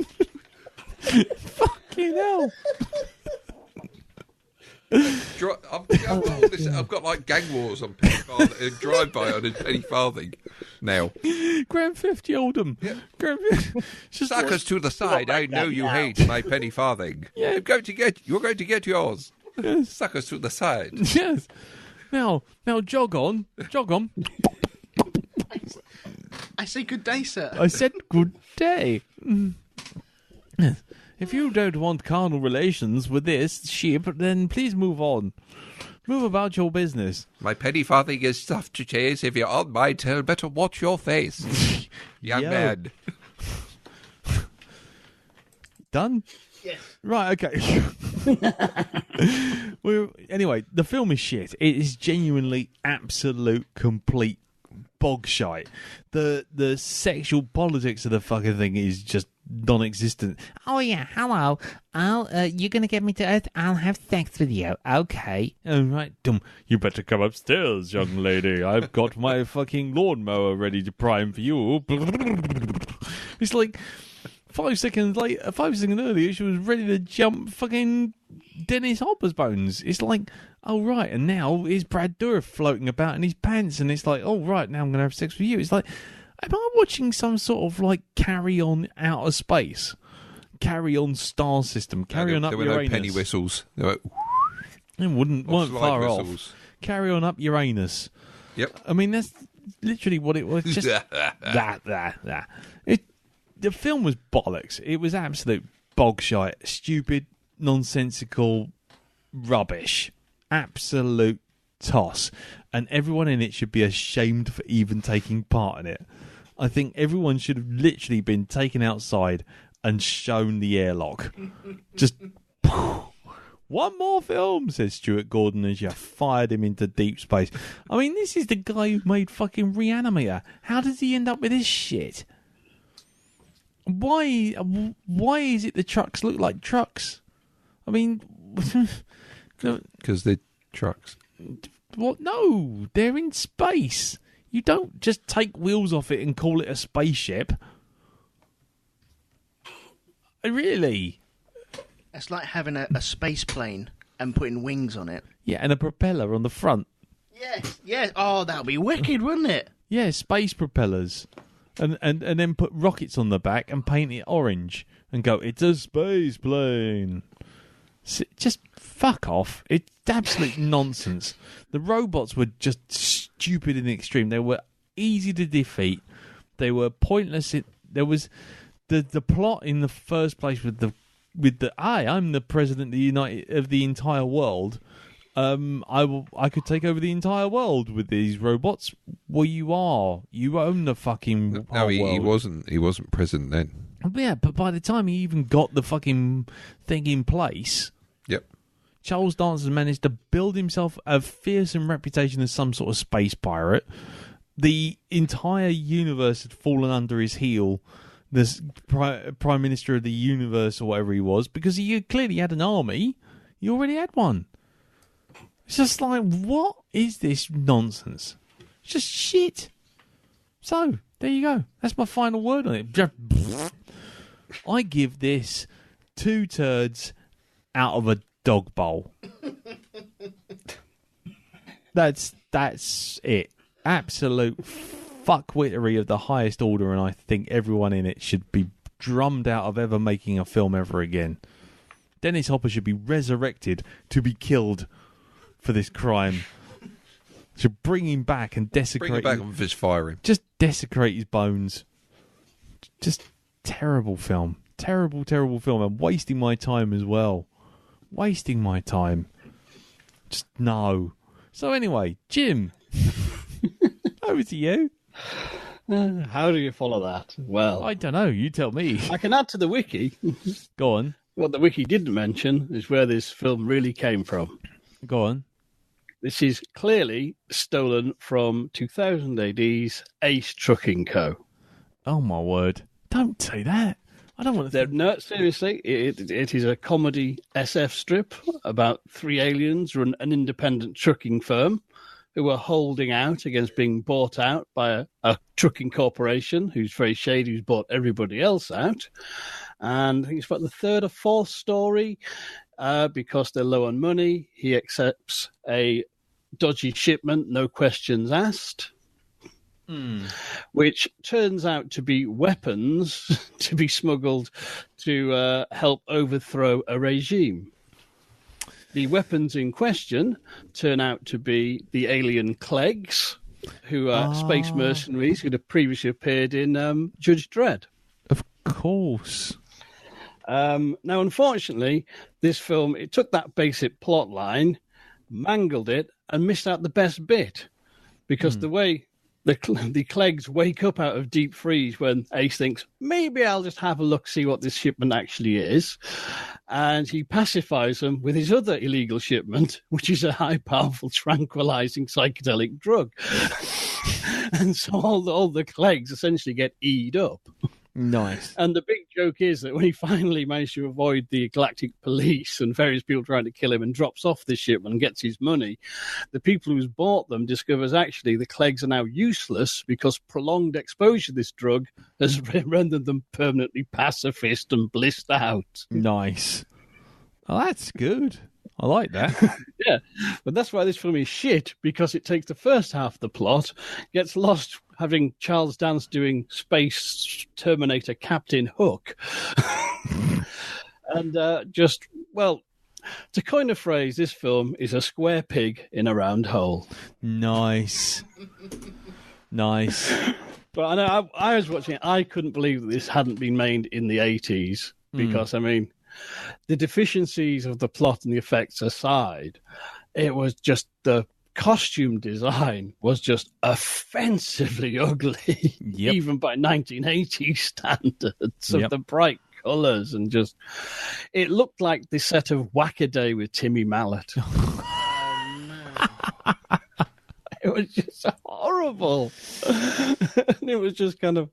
Fucking hell. I've got like gang wars on penny farthing, drive-by on a penny farthing now. Grand Theft Oldham. Yeah. Grand Just Suckers to the side, I know you hate my penny farthing. Yeah. You're going to get yours. Suckers to the side. Yes. Now, jog on. I say good day, sir. I said good day. If you don't want carnal relations with this sheep, then please move on. Move about your business. My penny farthing is tough to chase. If you're on my tail, better watch your face. Young Yo. man. Done? Yes. Right, okay. Anyway, the film is shit. It is genuinely absolute, complete bog shite. The sexual politics of the fucking thing is just non-existent. Oh yeah, hello. You're gonna get me to Earth. I'll have sex with you. Okay. Oh, right, dumb. You better come upstairs, young lady. I've got my fucking lawnmower ready to prime for you. It's like 5 seconds earlier, she was ready to jump fucking Dennis Hopper's bones. It's like, oh right, and now is Brad Dourif floating about in his pants, and it's like, oh right, now I'm gonna have sex with you. It's like, am I watching some sort of like Carry On Outer Space? Carry On Star System? Carry On Up There were Uranus? no penny whistles. There were It weren't slide far whistles. off. Carry On Up Uranus. Yep. I mean, that's literally what it was. Just that. The film was bollocks. It was absolute bog shite, stupid, nonsensical rubbish. Absolute toss. And everyone in it should be ashamed for even taking part in it. I think everyone should have literally been taken outside and shown the airlock. Just one more film, says Stuart Gordon as you fired him into deep space. I mean, this is the guy who made fucking Reanimator. How does he end up with this shit? Why is it the trucks look like trucks? I mean, Because they're trucks. what? No, they're in space. You don't just take wheels off it and call it a spaceship. Really? It's like having a space plane and putting wings on it. Yeah, and a propeller on the front. Yes, yes. Oh, that would be wicked, wouldn't it? Yeah, space propellers. And then put rockets on the back and paint it orange and go, it's a space plane. Just fuck off. It's absolute nonsense. The robots were just stupid in the extreme. They were easy to defeat. They were pointless. There was the plot in the first place with the I'm the president of the entire world. I could take over the entire world with these robots. Well, you are. You own the fucking whole No, he world. wasn't. He wasn't president then. Yeah, but by the time he even got the fucking thing in place, Yep. Charles Dance managed to build himself a fearsome reputation as some sort of space pirate. The entire universe had fallen under his heel. This prime minister of the universe, or whatever he was, because he clearly had an army. He already had one. It's just like, what is this nonsense? It's just shit. So, there you go. That's my final word on it. I give this 2 turds out of a dog bowl. That's it. Absolute fuckwittery of the highest order, and I think everyone in it should be drummed out of ever making a film ever again. Dennis Hopper should be resurrected to be killed for this crime. Should bring him back and desecrate. Bring him back and just fire him. Just desecrate his bones. Just terrible film. Terrible film. I'm wasting my time as well. Wasting my time. Just no. So anyway, Jim, over to you. How do you follow that? Well, I don't know. You tell me. I can add to the wiki. Go on. What the wiki didn't mention is where this film really came from. Go on. This is clearly stolen from 2000 AD's Ace Trucking Co. Oh, my word. Don't say that. I don't want to... No, seriously, it is a comedy SF strip about three aliens run an independent trucking firm who are holding out against being bought out by a trucking corporation who's very shady, who's bought everybody else out. And I think it's about the third or fourth story. Because they're low on money, he accepts a dodgy shipment, no questions asked, which turns out to be weapons to be smuggled to help overthrow a regime. The weapons in question turn out to be the alien Clegs, who are space mercenaries who had previously appeared in Judge Dredd. Of course. Now, unfortunately, this film, it took that basic plot line, mangled it, and missed out the best bit. Because the way the Clegs wake up out of deep freeze when Ace thinks, maybe I'll just have a look, see what this shipment actually is. And he pacifies them with his other illegal shipment, which is a high, powerful, tranquilizing psychedelic drug. And so all the Clegs essentially get E'd up. Nice. And the big joke is that when he finally managed to avoid the galactic police and various people trying to kill him and drops off the shipment and gets his money, the people who's bought them discovers actually the Clegs are now useless because prolonged exposure to this drug has rendered them permanently pacifist and blissed out. Nice. Oh, that's good. I like that. Yeah, but that's why this film is shit, because it takes the first half of the plot, gets lost having Charles Dance doing Space Terminator Captain Hook, and to coin a phrase, this film is a square pig in a round hole. Nice. Nice. But I know I was watching it, I couldn't believe that this hadn't been made in the 80s, because, I mean, the deficiencies of the plot and the effects aside, it was just the costume design was just offensively ugly, even by 1980 standards of the bright colours, and just it looked like the set of Whack-A-Day with Timmy Mallet. It was just horrible. And it was just kind of.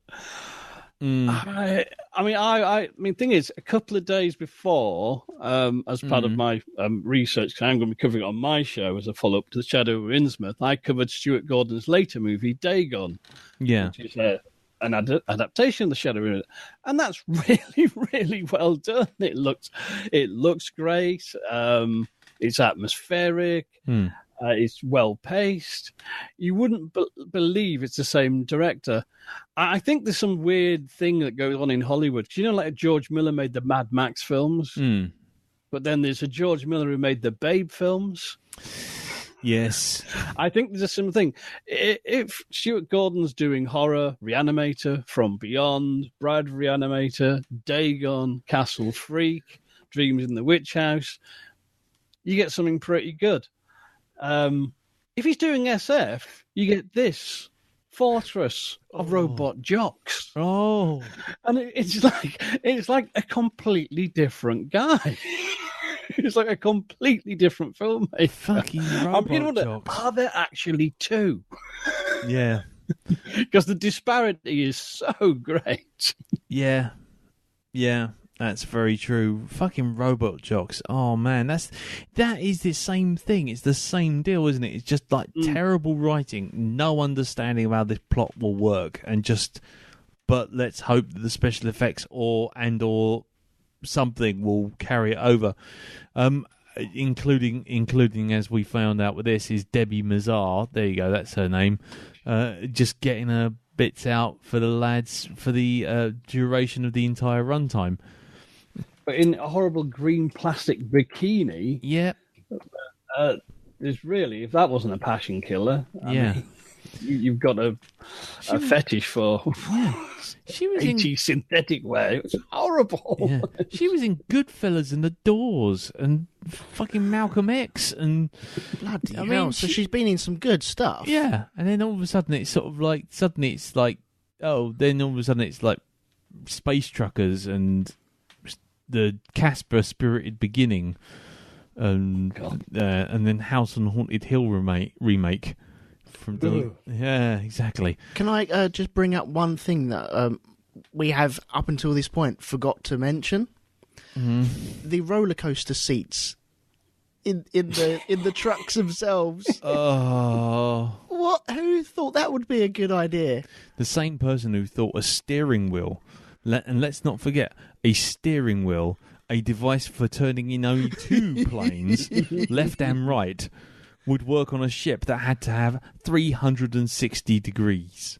I mean, thing is, a couple of days before, as part of my research, because I'm going to be covering it on my show as a follow-up to The Shadow of Innsmouth, I covered Stuart Gordon's later movie, Dagon. Yeah. Which is an adaptation of The Shadow of Innsmouth. And that's really, really well done. It looks great. It's atmospheric. It's well-paced. You wouldn't believe it's the same director. I think there's some weird thing that goes on in Hollywood. You know, like George Miller made the Mad Max films, but then there's a George Miller who made the Babe films. Yes. I think there's a similar thing. If Stuart Gordon's doing horror, Reanimator, From Beyond, Bride of Reanimator, Dagon, Castle Freak, Dreams in the Witch House, you get something pretty good. If he's doing SF, you get this fortress of robot jocks. Oh, and it's like a completely different guy. It's like a completely different filmmaker. Fucking robot jocks. Are there actually two? Yeah, because the disparity is so great. Yeah. That's very true. Fucking robot jocks. Oh man, that is the same thing. It's the same deal, isn't it? It's just like terrible writing, no understanding of how this plot will work, but let's hope that the special effects or something will carry it over. Including as we found out with this is Debbie Mazar. There you go, that's her name. Just getting her bits out for the lads for the duration of the entire runtime. But in a horrible green plastic bikini. Yeah. There's really, if that wasn't a passion killer, I mean, you've got a fetish for she was 80s synthetic wear. It was horrible. Yeah. She was in Goodfellas and The Doors and fucking Malcolm X and bloody hell. So she's been in some good stuff. Yeah, and then all of a sudden it's sort of like then all of a sudden it's like Space Truckers and the Casper Spirited Beginning, and then House on Haunted Hill remake from yeah, exactly. Can I just bring up one thing that we have up until this point forgot to mention? The roller coaster seats in the trucks themselves. Oh, what? Who thought that would be a good idea? The same person who thought a steering wheel, and let's not forget a steering wheel, a device for turning in only two planes, left and right, would work on a ship that had to have 360 degrees.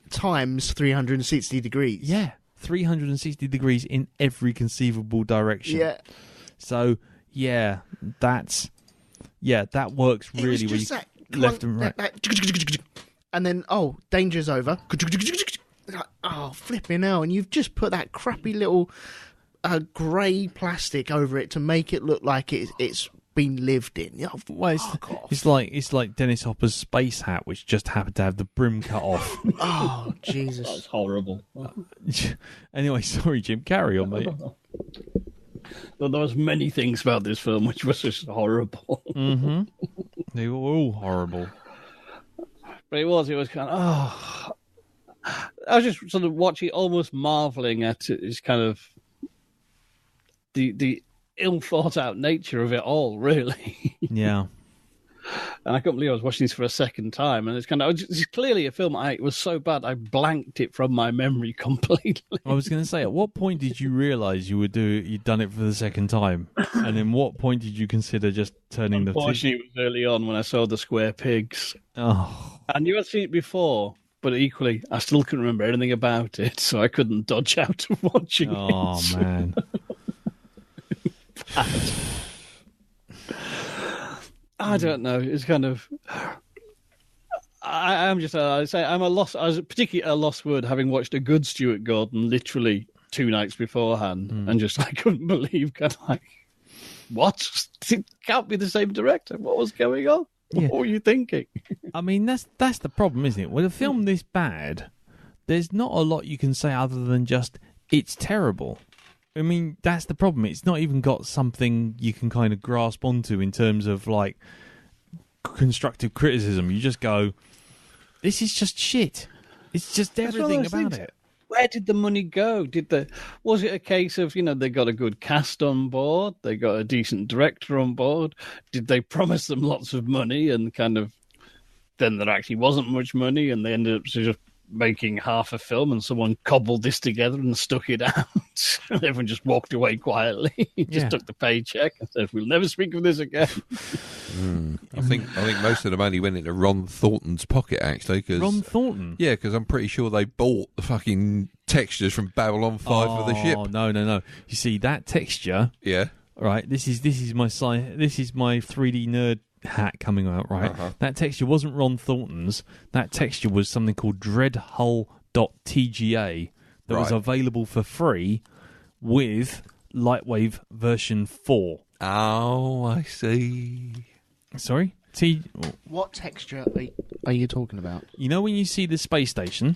Times 360 degrees. Yeah, 360 degrees in every conceivable direction. Yeah. So, that works really well. Left and right. And then, danger's over. Oh, flipping hell. And you've just put that crappy little grey plastic over it to make it look like it's been lived in. Well, it's like Dennis Hopper's space hat, which just happened to have the brim cut off. Oh, Jesus. That's horrible. Anyway, sorry, Jim. Carry on, mate. There was many things about this film which was just horrible. Mm-hmm. They were all horrible. But it was kind of... I was just sort of watching, almost marvelling at it's kind of the ill-thought-out nature of it all, really. Yeah. And I couldn't believe I was watching this for a second time. And it's clearly a film it was so bad I blanked it from my memory completely. I was going to say, at what point did you realise you'd done it for the second time? And then what point did you consider just turning the... Unfortunately, it was early on when I saw the square pigs. Oh. I knew I'd seen it before, but equally, I still couldn't remember anything about it, so I couldn't dodge out of watching it. Oh, man. I don't know. It's kind of... I'm just... I was particularly at a lost word, having watched a good Stuart Gordon literally 2 nights beforehand, and just I couldn't believe, what? It can't be the same director. What was going on? Yeah. What were you thinking? I mean, that's the problem, isn't it? With a film this bad, there's not a lot you can say other than just, it's terrible. I mean, that's the problem. It's not even got something you can kind of grasp onto in terms of, like, constructive criticism. You just go, this is just shit. It's just everything about it. Where did the money go? Was it a case of, they got a good cast on board, they got a decent director on board? Did they promise them lots of money and then there actually wasn't much money and they ended up just making half a film and someone cobbled this together and stuck it out and everyone just walked away quietly? Just took the paycheck and said, we'll never speak of this again. I think most of the money went into Ron Thornton's pocket, actually. Ron Thornton? Yeah, because I'm pretty sure they bought the fucking textures from Babylon 5 for the ship. Oh, no. You see, that texture... Yeah. Right, this is my 3D nerd hat coming out, right? Uh-huh. That texture wasn't Ron Thornton's. That texture was something called dreadhull.tga that was available for free with Lightwave version 4. Oh, I see. Sorry? What texture are you talking about? You know when you see the space station?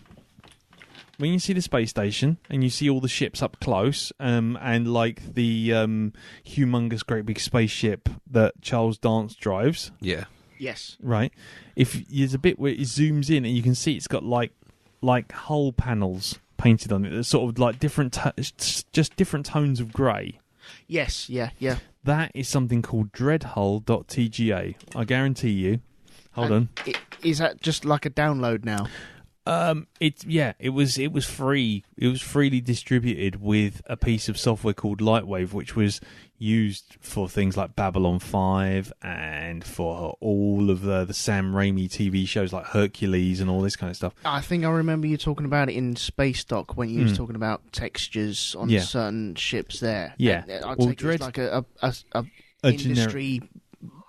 When you see the space station and you see all the ships up close, and like the humongous great big spaceship that Charles Dance drives. Yeah. Yes. Right. If there's a bit where it zooms in and you can see it's got like hull panels painted on it. There's sort of like different tones of grey. Yes. Yeah. That is something called dreadhull.tga. I guarantee you. Hold on. Is that just like a download now? It was free. It was freely distributed with a piece of software called Lightwave, which was used for things like Babylon 5 and for all of the Sam Raimi TV shows like Hercules and all this kind of stuff. I think I remember you talking about it in Space Doc when you was talking about textures on certain ships there. Yeah. I'd take it's like a industry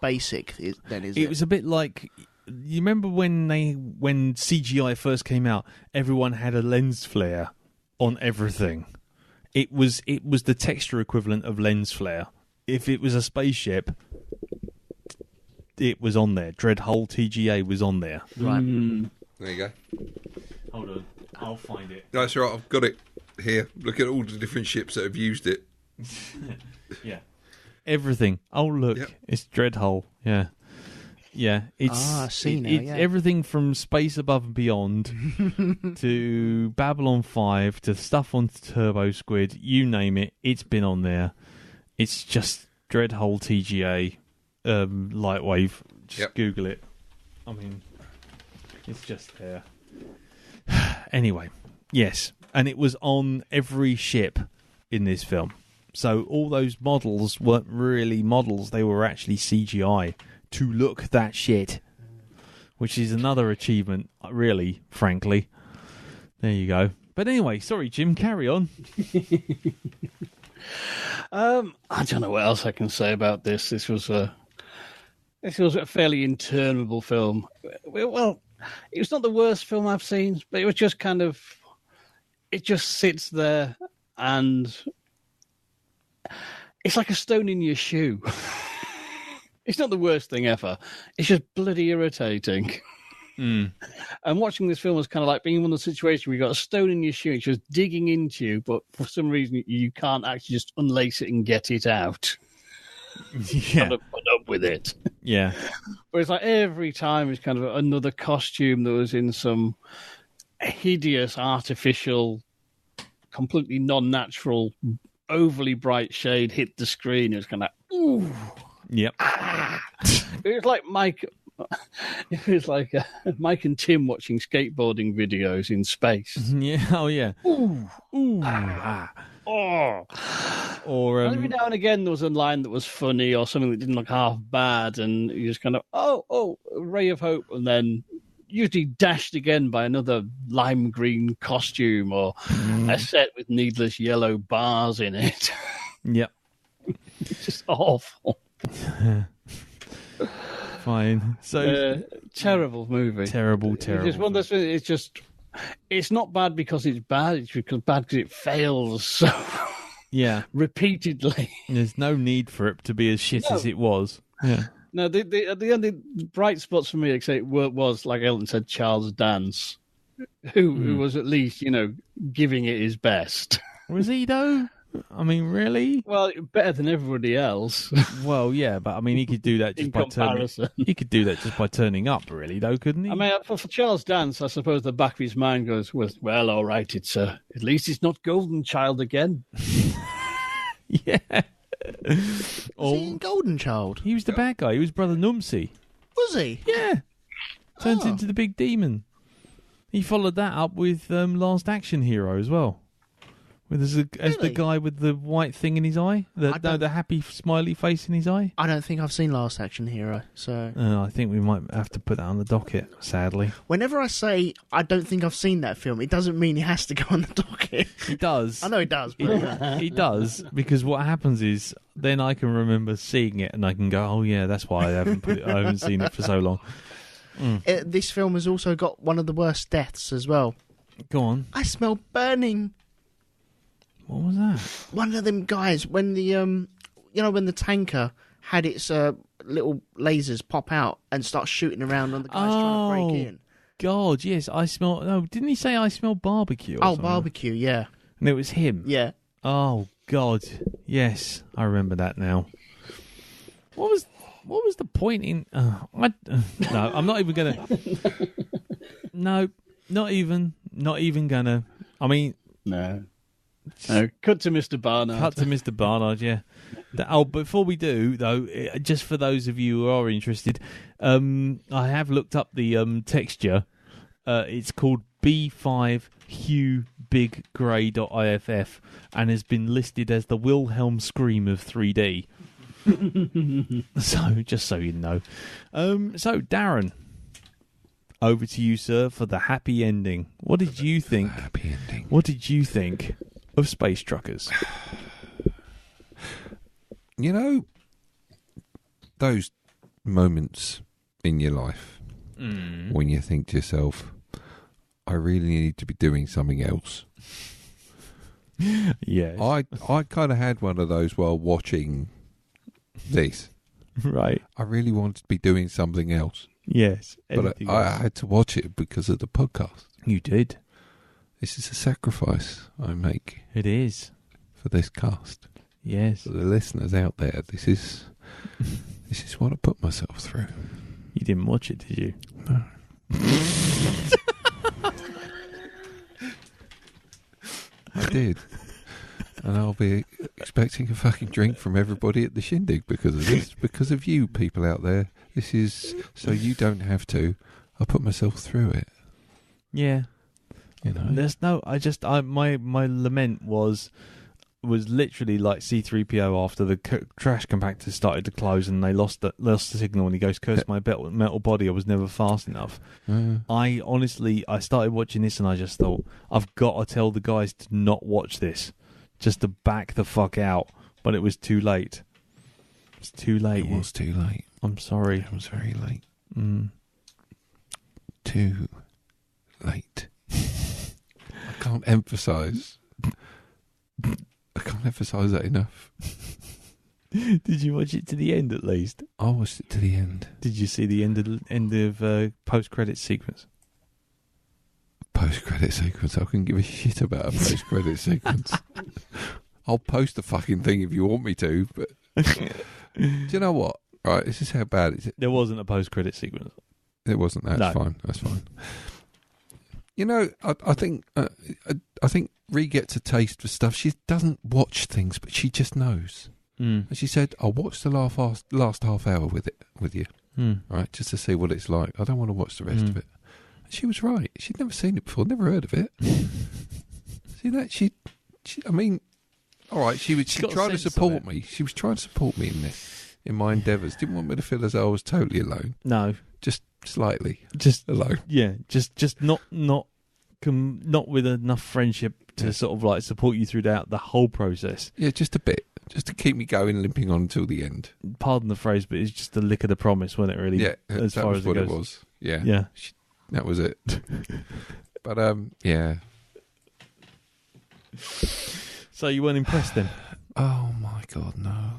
basic, then, is it? It was a bit like... You remember when CGI first came out, everyone had a lens flare on everything. It was the texture equivalent of lens flare. If it was a spaceship, it was on there. Dreadhull TGA was on there. Right. There you go. Hold on, I'll find it. That's right, I've got it here. Look at all the different ships that have used it. Yeah. Everything. Oh, look, it's Dreadhole. Yeah. Yeah, it's I see now, it's yeah. everything from Space Above and Beyond to Babylon 5 to stuff on Turbo Squid, you name it, it's been on there. It's just Dreadhole TGA Lightwave. Just Google it. I mean, it's just there. Anyway, yes, and it was on every ship in this film. So all those models weren't really models, they were actually CGI to look that shit, which is another achievement, really, frankly. There you go. But anyway, sorry, Jim, carry on. I don't know what else I can say about this. This was a fairly interminable film. Well, it was not the worst film I've seen, but it was just kind of, it just sits there and it's like a stone in your shoe. It's not the worst thing ever. It's just bloody irritating. And watching this film was kind of like being in one of the situations where you got a stone in your shoe, it's just digging into you, but for some reason you can't actually just unlace it and get it out. Yeah. Put up with it. Yeah. Whereas like every time it's kind of another costume that was in some hideous, artificial, completely non-natural, overly bright shade hit the screen. It was kind of like, ooh. Yep. It was like Mike. It was like Mike and Tim watching skateboarding videos in space. Yeah. Oh, yeah. Ooh. Ooh. Oh. Or Every now and again there was a line that was funny or something that didn't look half bad, and you just kind of a ray of hope, and then usually dashed again by another lime green costume or a set with needless yellow bars in it. Yep. It's just awful. Fine. So terrible movie. Terrible. It's one of those things, it's just, it's not bad because it's bad. It's bad because it fails so repeatedly. There's no need for it to be as shit as it was. Yeah. No, the only bright spots for me, except was like Elton said, Charles Dance, who was at least giving it his best. Was he though? I mean, really? Well, better than everybody else. Well, yeah, but I mean, he could do that just by comparison. He could do that just by turning up, really, though, couldn't he? I mean, for Charles Dance, I suppose the back of his mind goes, "Well, all right, it's at least it's not Golden Child again." Yeah. Was he in Golden Child? He was the bad guy. He was Brother Numsy. Was he? Yeah. Turns into the big demon. He followed that up with Last Action Hero as well. As the guy with the white thing in his eye, the happy smiley face in his eye. I don't think I've seen Last Action Hero, so I think we might have to put that on the docket. Sadly, whenever I say I don't think I've seen that film, it doesn't mean it has to go on the docket. It does. I know it does, but it does, because what happens is then I can remember seeing it and I can go, oh yeah, that's why I haven't seen it for so long. This film has also got one of the worst deaths as well. Go on. I smell burning. What was that? One of them guys, when the when the tanker had its little lasers pop out and start shooting around on the guys trying to break in. God, yes, I smell. No, didn't he say I smell barbecue? Or something? Barbecue, yeah. And it was him. Yeah. Oh God, yes, I remember that now. What was the point in? No, I'm not even gonna. No, not even gonna. I mean, no. Cut to Mr. Barnard. Yeah. Before we do, though, just for those of you who are interested, I have looked up the texture. It's called B5 Hue Big Grey.iff and has been listed as the Wilhelm scream of 3D. So, just so you know. So, Darren, over to you, sir, for the happy ending. What did you think? Happy ending. What did you think of Space Truckers? Those moments in your life when you think to yourself, I really need to be doing something else. Yes. I kind of had one of those while watching this. Right. I really wanted to be doing something else. Yes. But I had to watch it because of the podcast. You did. This is a sacrifice I make It is. for this cast. Yes. For the listeners out there, this is what I put myself through. You didn't watch it, did you? No. I did. And I'll be expecting a fucking drink from everybody at the shindig because of this. Because of you people out there. This is so you don't have to. I put myself through it. Yeah. You know. There's no. My lament was literally like C-3PO after the trash compactor started to close and they lost the signal and he goes, "Curse my metal body, I was never fast enough." I started watching this and I just thought, I've got to tell the guys to not watch this, just to back the fuck out. But it was too late. It's too late. It was too late. I'm sorry. It was very late. Too late. I can't emphasise that enough. Did you watch it to the end at least? I watched it to the end. Did you see the end of post-credit sequence? Post-credit sequence? I couldn't give a shit about a post-credit sequence. I'll post the fucking thing if you want me to, but do you know what? Right, this is how bad it is. There wasn't a post-credit sequence. It wasn't. That's fine. That's fine. You know, I think Ree gets a taste for stuff. She doesn't watch things, but she just knows. And she said, "I'll watch the last half hour with you, right, just to see what it's like. I don't want to watch the rest of it." And she was right. She'd never seen it before, never heard of it. See that? She I mean, all right. She tried to support me. She was trying to support me in my endeavours. Didn't want me to feel as though I was totally alone. No, just slightly, just alone. Yeah, just not with enough friendship to sort of like support you throughout the whole process. Yeah, just a bit, just to keep me going, limping on until the end. Pardon the phrase, but it's just a lick of the promise, wasn't it? Really? Yeah, as that far was as what it it goes. was. Yeah, yeah, that was it. But yeah. So you weren't impressed then? Oh my God, no!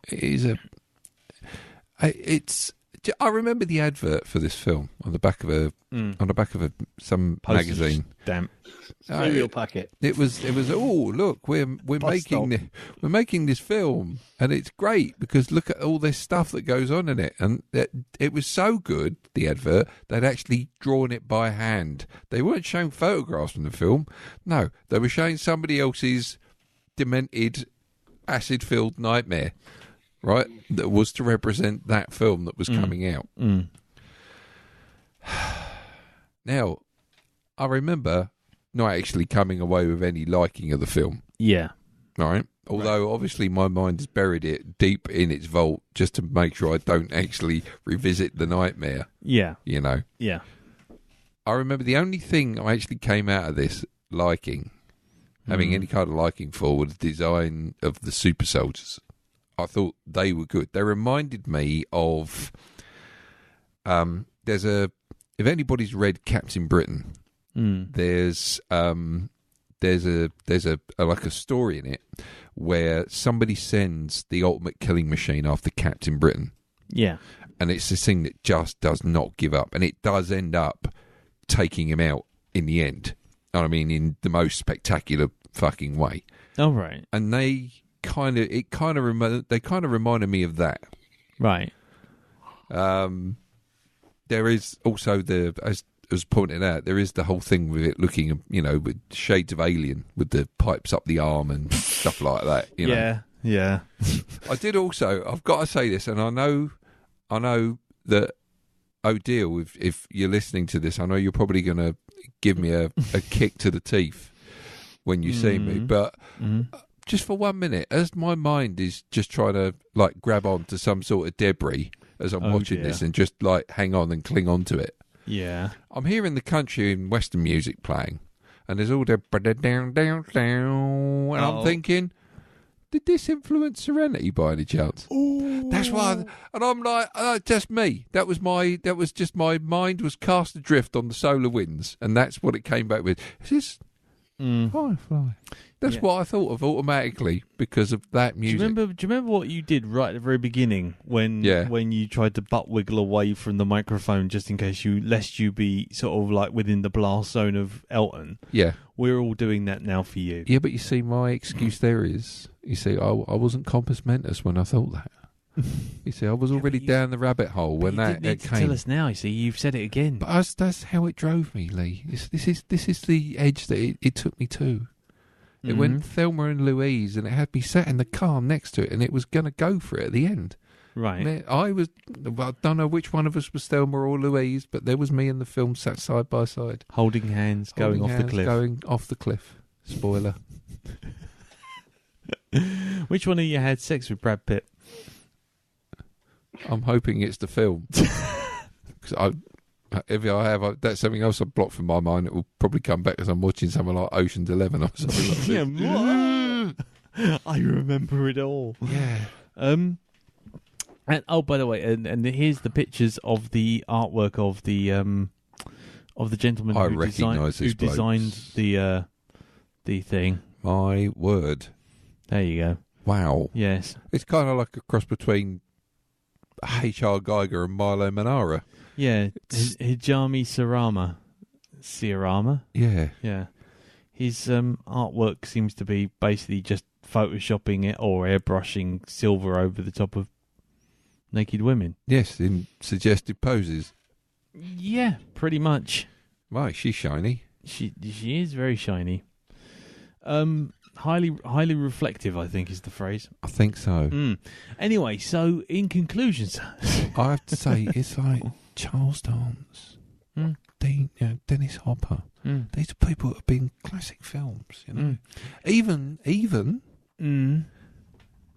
It is it's. I remember the advert for this film on the back of some Postage magazine. Stamp. Cereal packet. It was. Oh, look, we're making this film, and it's great because look at all this stuff that goes on in it, and it was so good. The advert, they'd actually drawn it by hand. They weren't showing photographs from the film. No, they were showing somebody else's demented, acid-filled nightmare. Right, that was to represent that film that was coming out. Now, I remember not actually coming away with any liking of the film. Yeah. Right? Although, obviously, my mind has buried it deep in its vault just to make sure I don't actually revisit the nightmare. Yeah. You know? Yeah. I remember the only thing I actually came out of this liking, having any kind of liking for, was the design of the super soldiers. I thought they were good. They reminded me of if anybody's read Captain Britain, there's a like a story in it where somebody sends the ultimate killing machine after Captain Britain. Yeah. And it's this thing that just does not give up, and it does end up taking him out in the end. I mean, in the most spectacular fucking way. Oh, right. And they kind of reminded me of that. Right. There is also as pointed out, there is the whole thing with it looking, with shades of Alien, with the pipes up the arm and stuff like that. Yeah. I did also. I've got to say this, and I know that Odile, if you're listening to this, I know you're probably going to give me a kick to the teeth when you see me, but. Just for 1 minute, as my mind is just trying to like grab on to some sort of debris as I'm watching this and just like hang on and cling on to it. Yeah. I'm hearing the country and western music playing, and there's all the down, and I'm thinking, did this influence Serenity by any chance? Ooh. That's why, and I'm like, just me. That was just my mind was cast adrift on the solar winds, and that's what it came back with. Firefly. That's what I thought of automatically because of that music. Do you remember what you did right at the very beginning when you tried to butt wiggle away from the microphone just in case lest you be sort of like within the blast zone of Elton? Yeah. We're all doing that now for you. Yeah, but you see, my excuse there is, you see, I wasn't compos mentis when I thought that. You see, I was already down the rabbit hole when that came. Tell us now. You see, you've said it again. But that's how it drove me, Lee. This is the edge that it took me to. It went Thelma and Louise, and it had me sat in the car next to it, and it was going to go for it at the end. Right. And I don't know which one of us was Thelma or Louise, but there was me in the film sat side by side, holding hands, going off the cliff. Spoiler. Which one of you had sex with Brad Pitt? I'm hoping it's the film. Because if I have, that's something else I've blocked from my mind. It will probably come back as I'm watching something like Ocean's 11 or something like that. Yeah, I remember it all. Yeah. And by the way, and here's the pictures of the artwork of the gentleman who designed the thing. My word. There you go. Wow. Yes. It's kind of like a cross between H.R. Geiger and Milo Manara. Yeah, Hijami Sirama. Yeah. Yeah. His artwork seems to be basically just photoshopping it or airbrushing silver over the top of naked women. Yes, in suggestive poses. Yeah, pretty much. Right, she's shiny. She is very shiny. Highly reflective, I think, is the phrase. I think so. Anyway, so in conclusion, I have to say, it's like Charles Dance, Dennis Hopper. These are people that have been classic films, you know. Even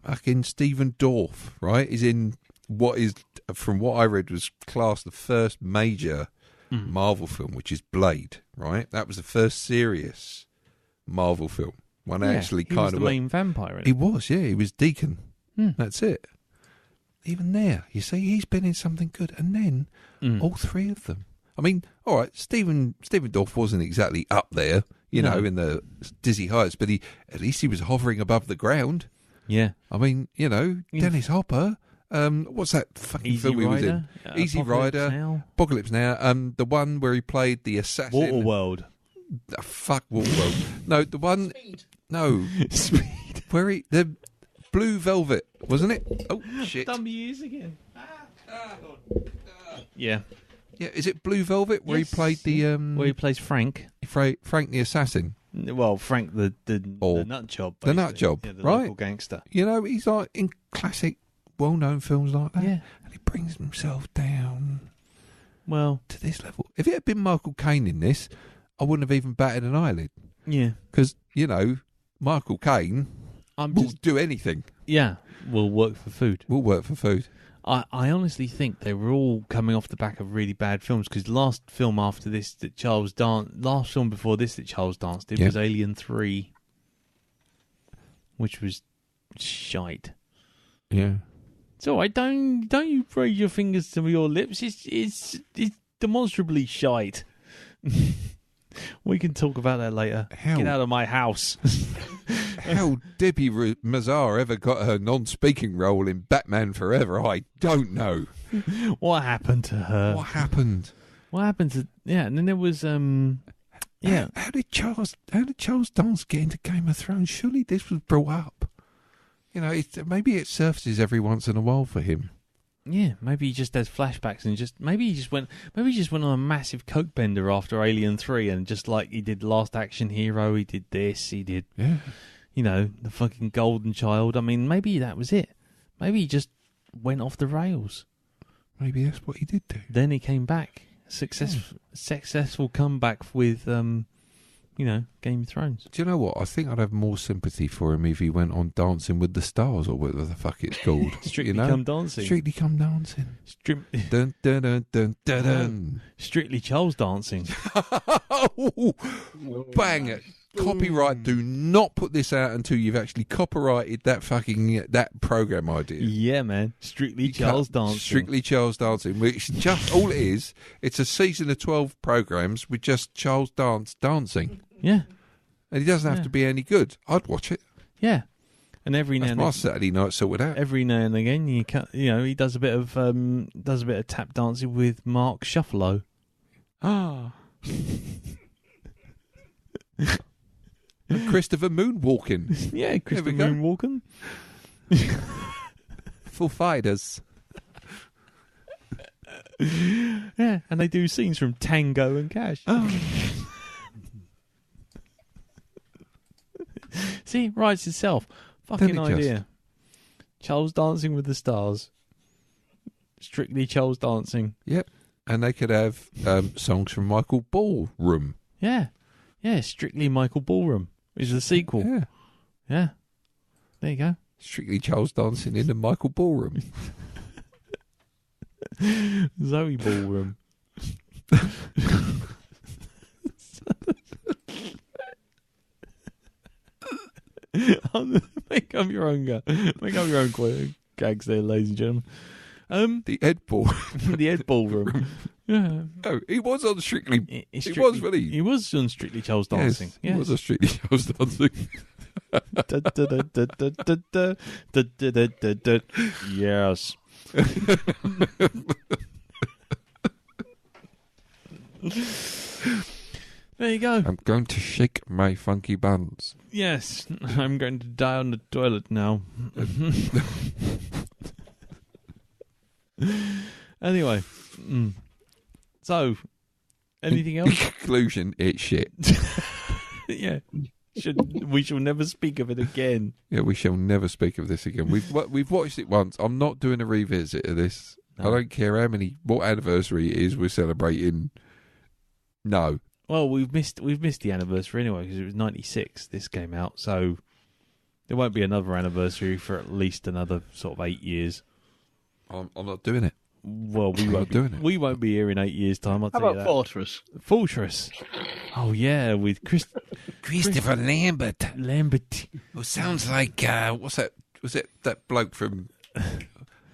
fucking Stephen Dorff, right, is in what is, from what I read, was classed the first major Marvel film, which is Blade, right? That was the first serious Marvel film. One actually kind of... He was the main vampire in it. He was, yeah. He was Deacon. That's it. Even there, you see, he's been in something good. And then, all three of them. I mean, all right, Stephen Dorff wasn't exactly up there, you know, in the dizzy heights, but at least he was hovering above the ground. Yeah. I mean, you know, Dennis Hopper... what's that fucking film he was in? Easy Rider. Apocalypse Now. The one where he played the assassin. Waterworld. Fuck Waterworld. No, the one... Speed. No. Speed. Where the Blue Velvet, wasn't it? Oh, shit. Dumb ears again. Yeah. Yeah, is it Blue Velvet where he played the... where he plays Frank. Frank the assassin. Well, Frank the nut job. The nut job, the right. local gangster. You know, he's like in classic, well-known films like that. Yeah. And he brings himself down to this level. If it had been Michael Caine in this, I wouldn't have even batted an eyelid. Yeah. Because, you know, Michael Caine will do anything. Yeah, will work for food. Will work for food. I honestly think they were all coming off the back of really bad films, because last film before this that Charles Dance did was Alien 3, which was shite. Yeah. It's all right. Don't you raise your fingers to your lips. It's demonstrably shite. We can talk about that later. Get out of my house. How Debbie Mazar ever got her non-speaking role in Batman Forever, I don't know. What happened to her? What happened to... Yeah, and then there was... Yeah. How did Charles Dance get into Game of Thrones? Surely this was brought up. You know, maybe it surfaces every once in a while for him. Yeah, maybe he just has flashbacks and maybe he just went on a massive coke bender after Alien 3, and just like he did Last Action Hero, he did this, he did you know, the fucking Golden Child. I mean, maybe that was it. Maybe he just went off the rails. Maybe that's what he did do. Then he came back. Successful comeback with you know, Game of Thrones. Do you know what? I think I'd have more sympathy for him if he went on Dancing with the Stars, or whatever the fuck it's called. Strictly Come Dancing. Strictly Come Dancing. Dun, dun, dun, dun, dun, dun. Strictly Charles Dancing. Bang it. Copyright. Do not put this out until you've actually copyrighted that program idea. Yeah, man. Strictly Charles Dancing. Strictly Charles Dancing. Which just all it is. It's a season of 12 programs with just Charles dancing. Yeah. And he doesn't have to be any good. I'd watch it. Yeah. And every now That's and my Saturday night sorted out. every now and again, he does a bit of tap dancing with Mark Shuffalo. Ah. Christopher Moonwalking. Yeah, Christopher Moonwalking. Full fighters. Yeah, and they do scenes from Tango and Cash. Oh. See, it writes itself. Fucking Don't it idea. just? Charles Dancing with the Stars. Strictly Charles Dancing. Yep. And they could have songs from Michael Ballroom. Yeah. Yeah, Strictly Michael Ballroom is the sequel. Yeah. Yeah. There you go. Strictly Charles Dancing in the Michael Ballroom. Zoe Ballroom. Make up your own gags there, ladies and gentlemen. The Ed Ball. The Ed Ballroom. Yeah. Oh, he was on Strictly. He was, wasn't he? He was on Strictly Charles Dancing. Yes, he was on Strictly Charles Dancing. Yes. There you go. I'm going to shake my funky buns. Yes, I'm going to die on the toilet now. Anyway, so anything else? Conclusion: it's shit. Yeah, we shall never speak of it again. Yeah, we shall never speak of this again. We've watched it once. I'm not doing a revisit of this. No. I don't care what anniversary it is we're celebrating. No. Well, we've missed the anniversary anyway because it was 96. This came out, so there won't be another anniversary for at least another sort of 8 years. I'm not doing it. Well, we won't doing it. We won't be here in 8 years' time. I'll tell How you about that. Fortress? Fortress. Oh yeah, with Christopher Lambert. Lambert. Well, sounds like what's that? Was it that bloke from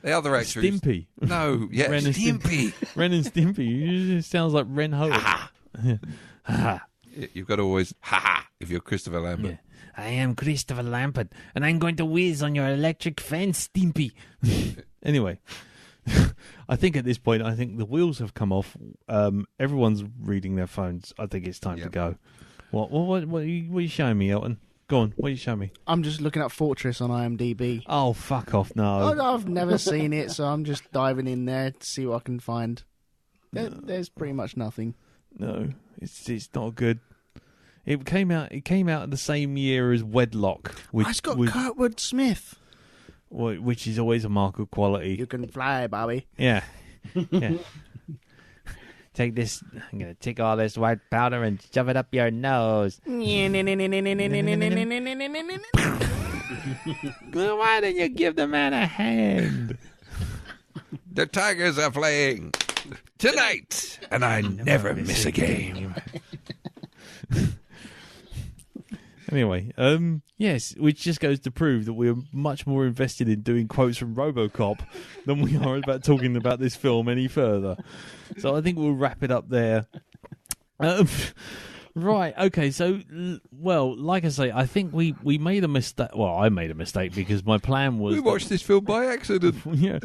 the other actor? Stimpy. No, yeah, Ren and Stimpy. Ren and Stimpy. It sounds like Ren Howard. You've got to always ha if you're Christopher Lambert. Yeah. I am Christopher Lambert, and I'm going to whiz on your electric fence, Stimpy. Anyway, I think at this point, the wheels have come off. Everyone's reading their phones. I think it's time to go. What are you showing me, Elton? Go on, what are you showing me? I'm just looking at Fortress on IMDb. Oh, fuck off, no. I've never seen it, so I'm just diving in there to see what I can find. There's pretty much nothing. No, it's not good. It came out the same year as Wedlock, It's got Kurtwood Smith. which is always a mark of quality. You can fly, Bobby. Yeah. Yeah. Take this. I'm going to take all this white powder and shove it up your nose. Why didn't you give the man a hand? The Tigers are playing tonight, and I never miss a game. Anyway, yes, which just goes to prove that we're much more invested in doing quotes from RoboCop than we are about talking about this film any further. So I think we'll wrap it up there. Right, okay, so, well, like I say, I think we made a mistake. Well, I made a mistake because my plan was... We watched this film by accident. Yeah,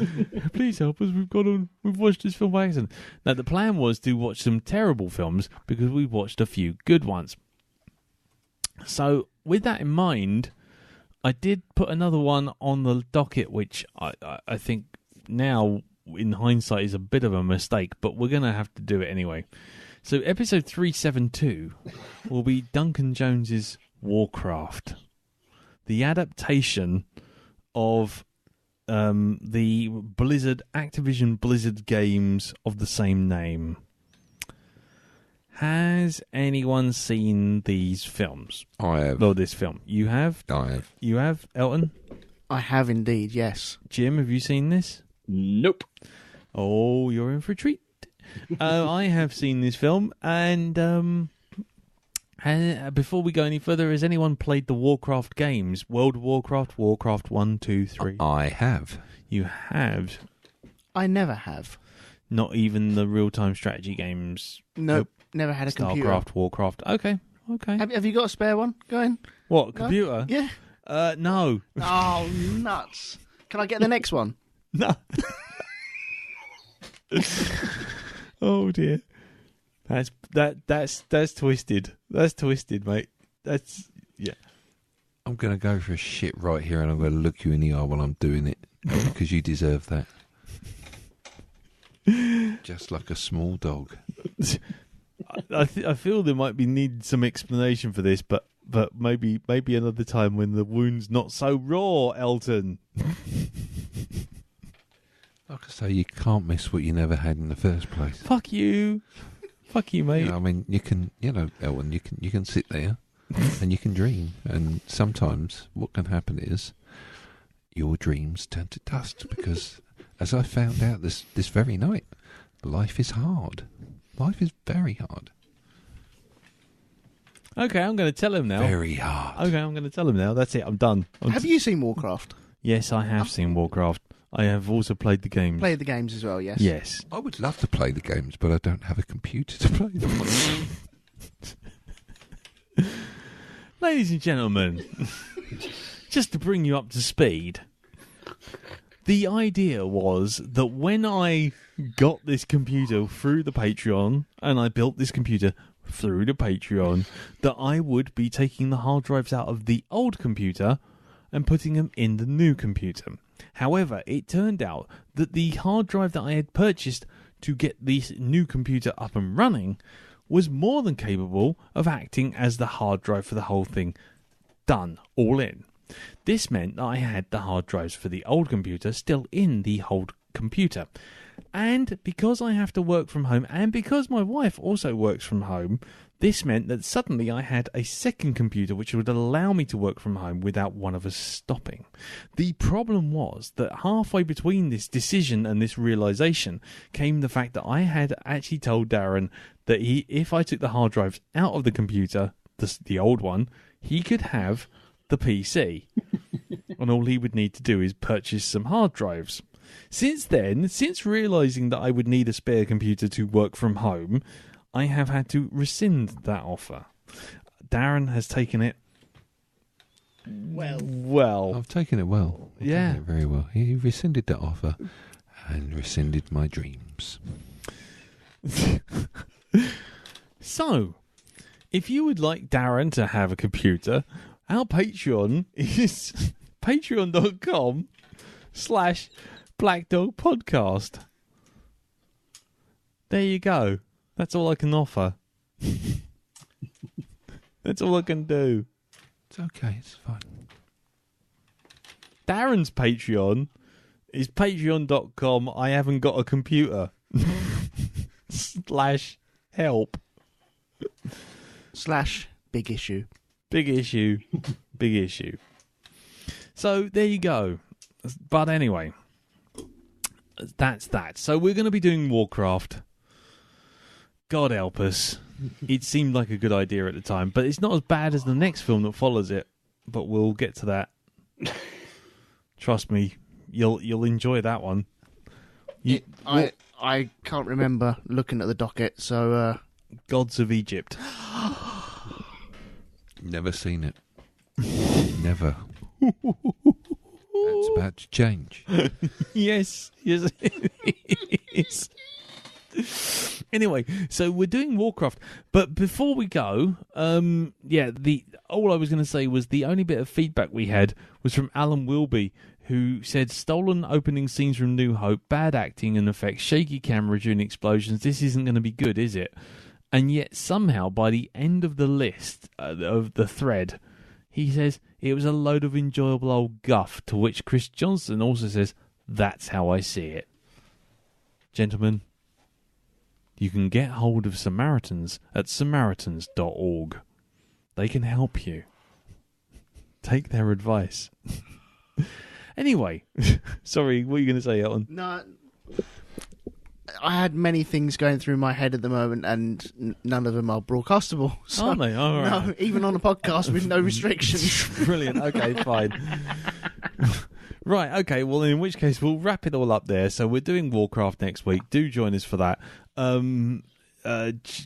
please help us, we've watched this film by accident. Now, the plan was to watch some terrible films because we watched a few good ones. So, with that in mind, I did put another one on the docket, which I think now, in hindsight, is a bit of a mistake, but we're going to have to do it anyway. So, episode 372 will be Duncan Jones's Warcraft, the adaptation of the Activision Blizzard games of the same name. Has anyone seen these films? I have. Oh, this film. You have? I have. You have, Elton? I have indeed, yes. Jim, have you seen this? Nope. Oh, you're in for a treat. I have seen this film, and before we go any further, has anyone played the Warcraft games? World of Warcraft, Warcraft 1, 2, 3? I have. You have? I never have. Not even the real-time strategy games? Nope. Never had a computer. StarCraft, Warcraft. Okay. Okay. Have you got a spare one going? What, No? computer? Yeah. No. Oh, nuts. Can I get the next one? No. Oh dear. That's twisted. That's twisted, mate. That's I'm going to go for a shit right here, and I'm going to look you in the eye while I'm doing it, because you deserve that. Just like a small dog. I feel there might be need some explanation for this, but maybe another time when the wound's not so raw, Elton. Like I say, you can't miss what you never had in the first place. Fuck you, mate. I mean, you can, Elton, you can sit there and you can dream, and sometimes what can happen is your dreams turn to dust, because, as I found out this very night, life is hard. Life is very hard. Okay, I'm going to tell him now. Very hard. Okay, I'm going to tell him now. That's it. I'm done. Have you seen Warcraft? Yes, I have seen Warcraft. I have also played the games. Played the games as well, yes. Yes. I would love to play the games, but I don't have a computer to play them on. Ladies and gentlemen, just to bring you up to speed, the idea was that when I got this computer through the Patreon, and I built this computer through the Patreon, that I would be taking the hard drives out of the old computer and putting them in the new computer. However, it turned out that the hard drive that I had purchased to get this new computer up and running was more than capable of acting as the hard drive for the whole thing. Done. All in. This meant that I had the hard drives for the old computer still in the old computer. And because I have to work from home, and because my wife also works from home, this meant that suddenly I had a second computer which would allow me to work from home without one of us stopping. The problem was that halfway between this decision and this realisation came the fact that I had actually told Darren that if I took the hard drives out of the computer, the old one, he could have the PC. And all he would need to do is purchase some hard drives. Since then, since realising that I would need a spare computer to work from home, I have had to rescind that offer. Darren has taken it well. I've taken it well. I've taken it very well. He rescinded that offer and rescinded my dreams. So, if you would like Darren to have a computer, our Patreon is patreon.com/BlackDogPodcast. There you go. That's all I can offer. That's all I can do. It's okay, it's fine. Darren's Patreon is patreon.com I haven't got a computer /help /big issue. Big issue. Big issue. So there you go. But anyway, that's that. So we're going to be doing Warcraft. God help us. It seemed like a good idea at the time, but it's not as bad as the next film that follows it. But we'll get to that. Trust me, you'll enjoy that one. I can't remember looking at the docket, so... Gods of Egypt. Never seen it. Never. That's about to change. Yes, it is. Anyway, so we're doing Warcraft, but before we go, all I was going to say was the only bit of feedback we had was from Alan Wilby, who said, stolen opening scenes from New Hope, bad acting and effects, shaky camera during explosions, this isn't going to be good, is it? And yet somehow by the end of the list of the thread, he says, it was a load of enjoyable old guff, to which Chris Johnson also says, that's how I see it. Gentlemen, you can get hold of Samaritans at samaritans.org. They can help you. Take their advice. Anyway, sorry, what were you going to say, Elton? No, I had many things going through my head at the moment, and none of them are broadcastable. So, Aren't they? All right. No, even on a podcast with no restrictions. Brilliant. Okay, fine. Right, okay, well, in which case, we'll wrap it all up there. So we're doing Warcraft next week. Do join us for that.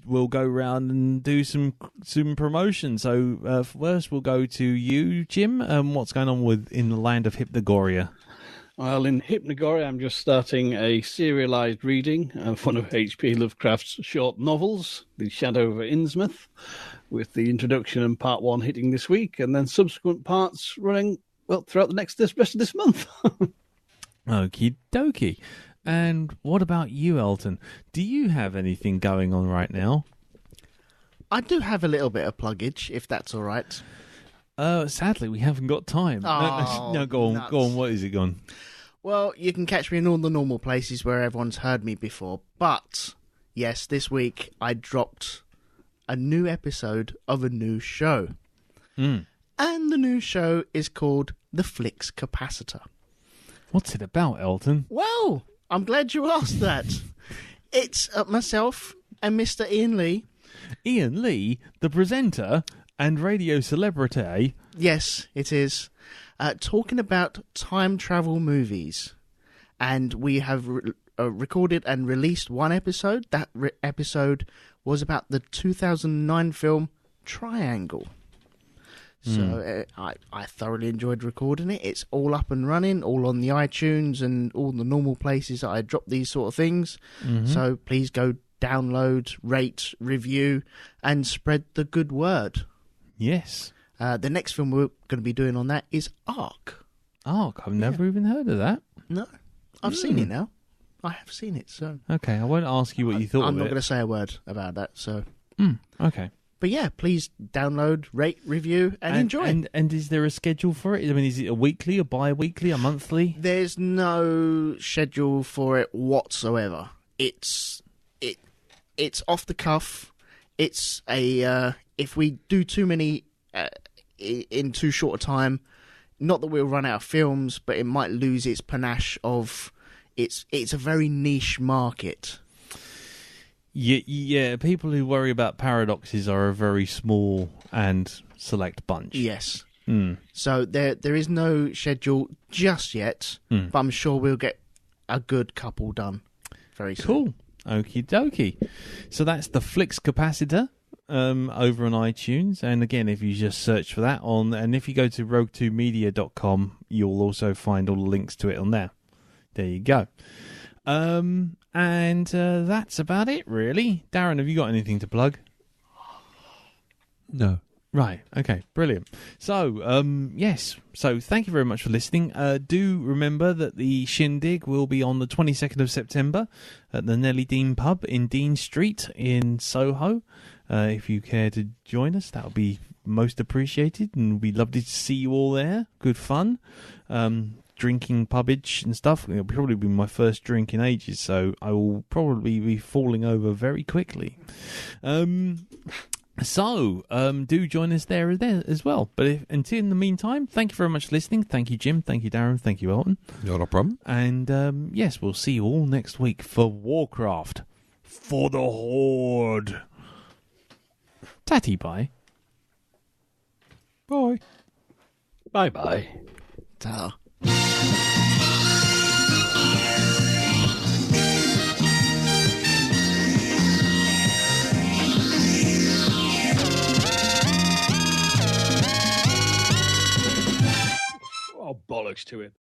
we'll go round and do some promotion. So first we'll go to you, Jim. What's going on in the land of Hypnagoria? Well, in Hypnagoria, I'm just starting a serialised reading of one of H.P. Lovecraft's short novels, The Shadow of Innsmouth, with the introduction and part 1 hitting this week, and then subsequent parts running, well, throughout the rest of this month. Okie dokie. And what about you, Elton? Do you have anything going on right now? I do have a little bit of pluggage, if that's all right. Sadly, we haven't got time. Oh, no, go on. nuts. Go on. What is it gone? Well, you can catch me in all the normal places where everyone's heard me before. But, yes, this week I dropped a new episode of a new show. And the new show is called The Flix Capacitor. What's it about, Elton? Well, I'm glad you asked that. It's myself and Mr. Ian Lee. Ian Lee, the presenter and radio celebrity. Yes, it is. Talking about time travel movies. And we have recorded and released one episode. That episode was about the 2009 film Triangle. So I thoroughly enjoyed recording it. It's all up and running, all on the iTunes and all the normal places that I drop these sort of things. So please go download, rate, review, and spread the good word. Yes. The next film we're going to be doing on that is Ark. Ark? I've never even heard of that. No, I've seen it now. I have seen it, so... Okay, I won't ask you what you thought of it. I'm not going to say a word about that, so... Okay. But yeah, please download, rate, review, and enjoy. And is there a schedule for it? I mean, is it a weekly, a bi-weekly, a monthly? There's no schedule for it whatsoever. It's off the cuff. It's a... if we do too many in too short a time, not that we'll run out of films, but it might lose its panache of... It's a very niche market. Yeah, people who worry about paradoxes are a very small and select bunch. Yes. So there is no schedule just yet, but I'm sure we'll get a good couple done very soon. Cool. Okie dokie. So that's the Flix Capacitor over on iTunes. And again, if you just search for that and if you go to rogue2media.com, you'll also find all the links to it on there. There you go. And that's about it, really. Darren, have you got anything to plug? No. Right. Okay. Brilliant. So, yes. So, thank you very much for listening. Do remember that the Shindig will be on the 22nd of September at the Nellie Dean Pub in Dean Street in Soho. If you care to join us, that would be most appreciated, and we'd love to see you all there. Good fun. Drinking pubbage and stuff. It'll probably be my first drink in ages, so I will probably be falling over very quickly. So do join us there as well. But until in the meantime, thank you very much for listening. Thank you, Jim. Thank you, Darren. Thank you, Elton. Not a problem. And yes, we'll see you all next week for Warcraft. For the Horde. Tatty bye. Bye. Bye-bye. Ta. Oh, bollocks to it.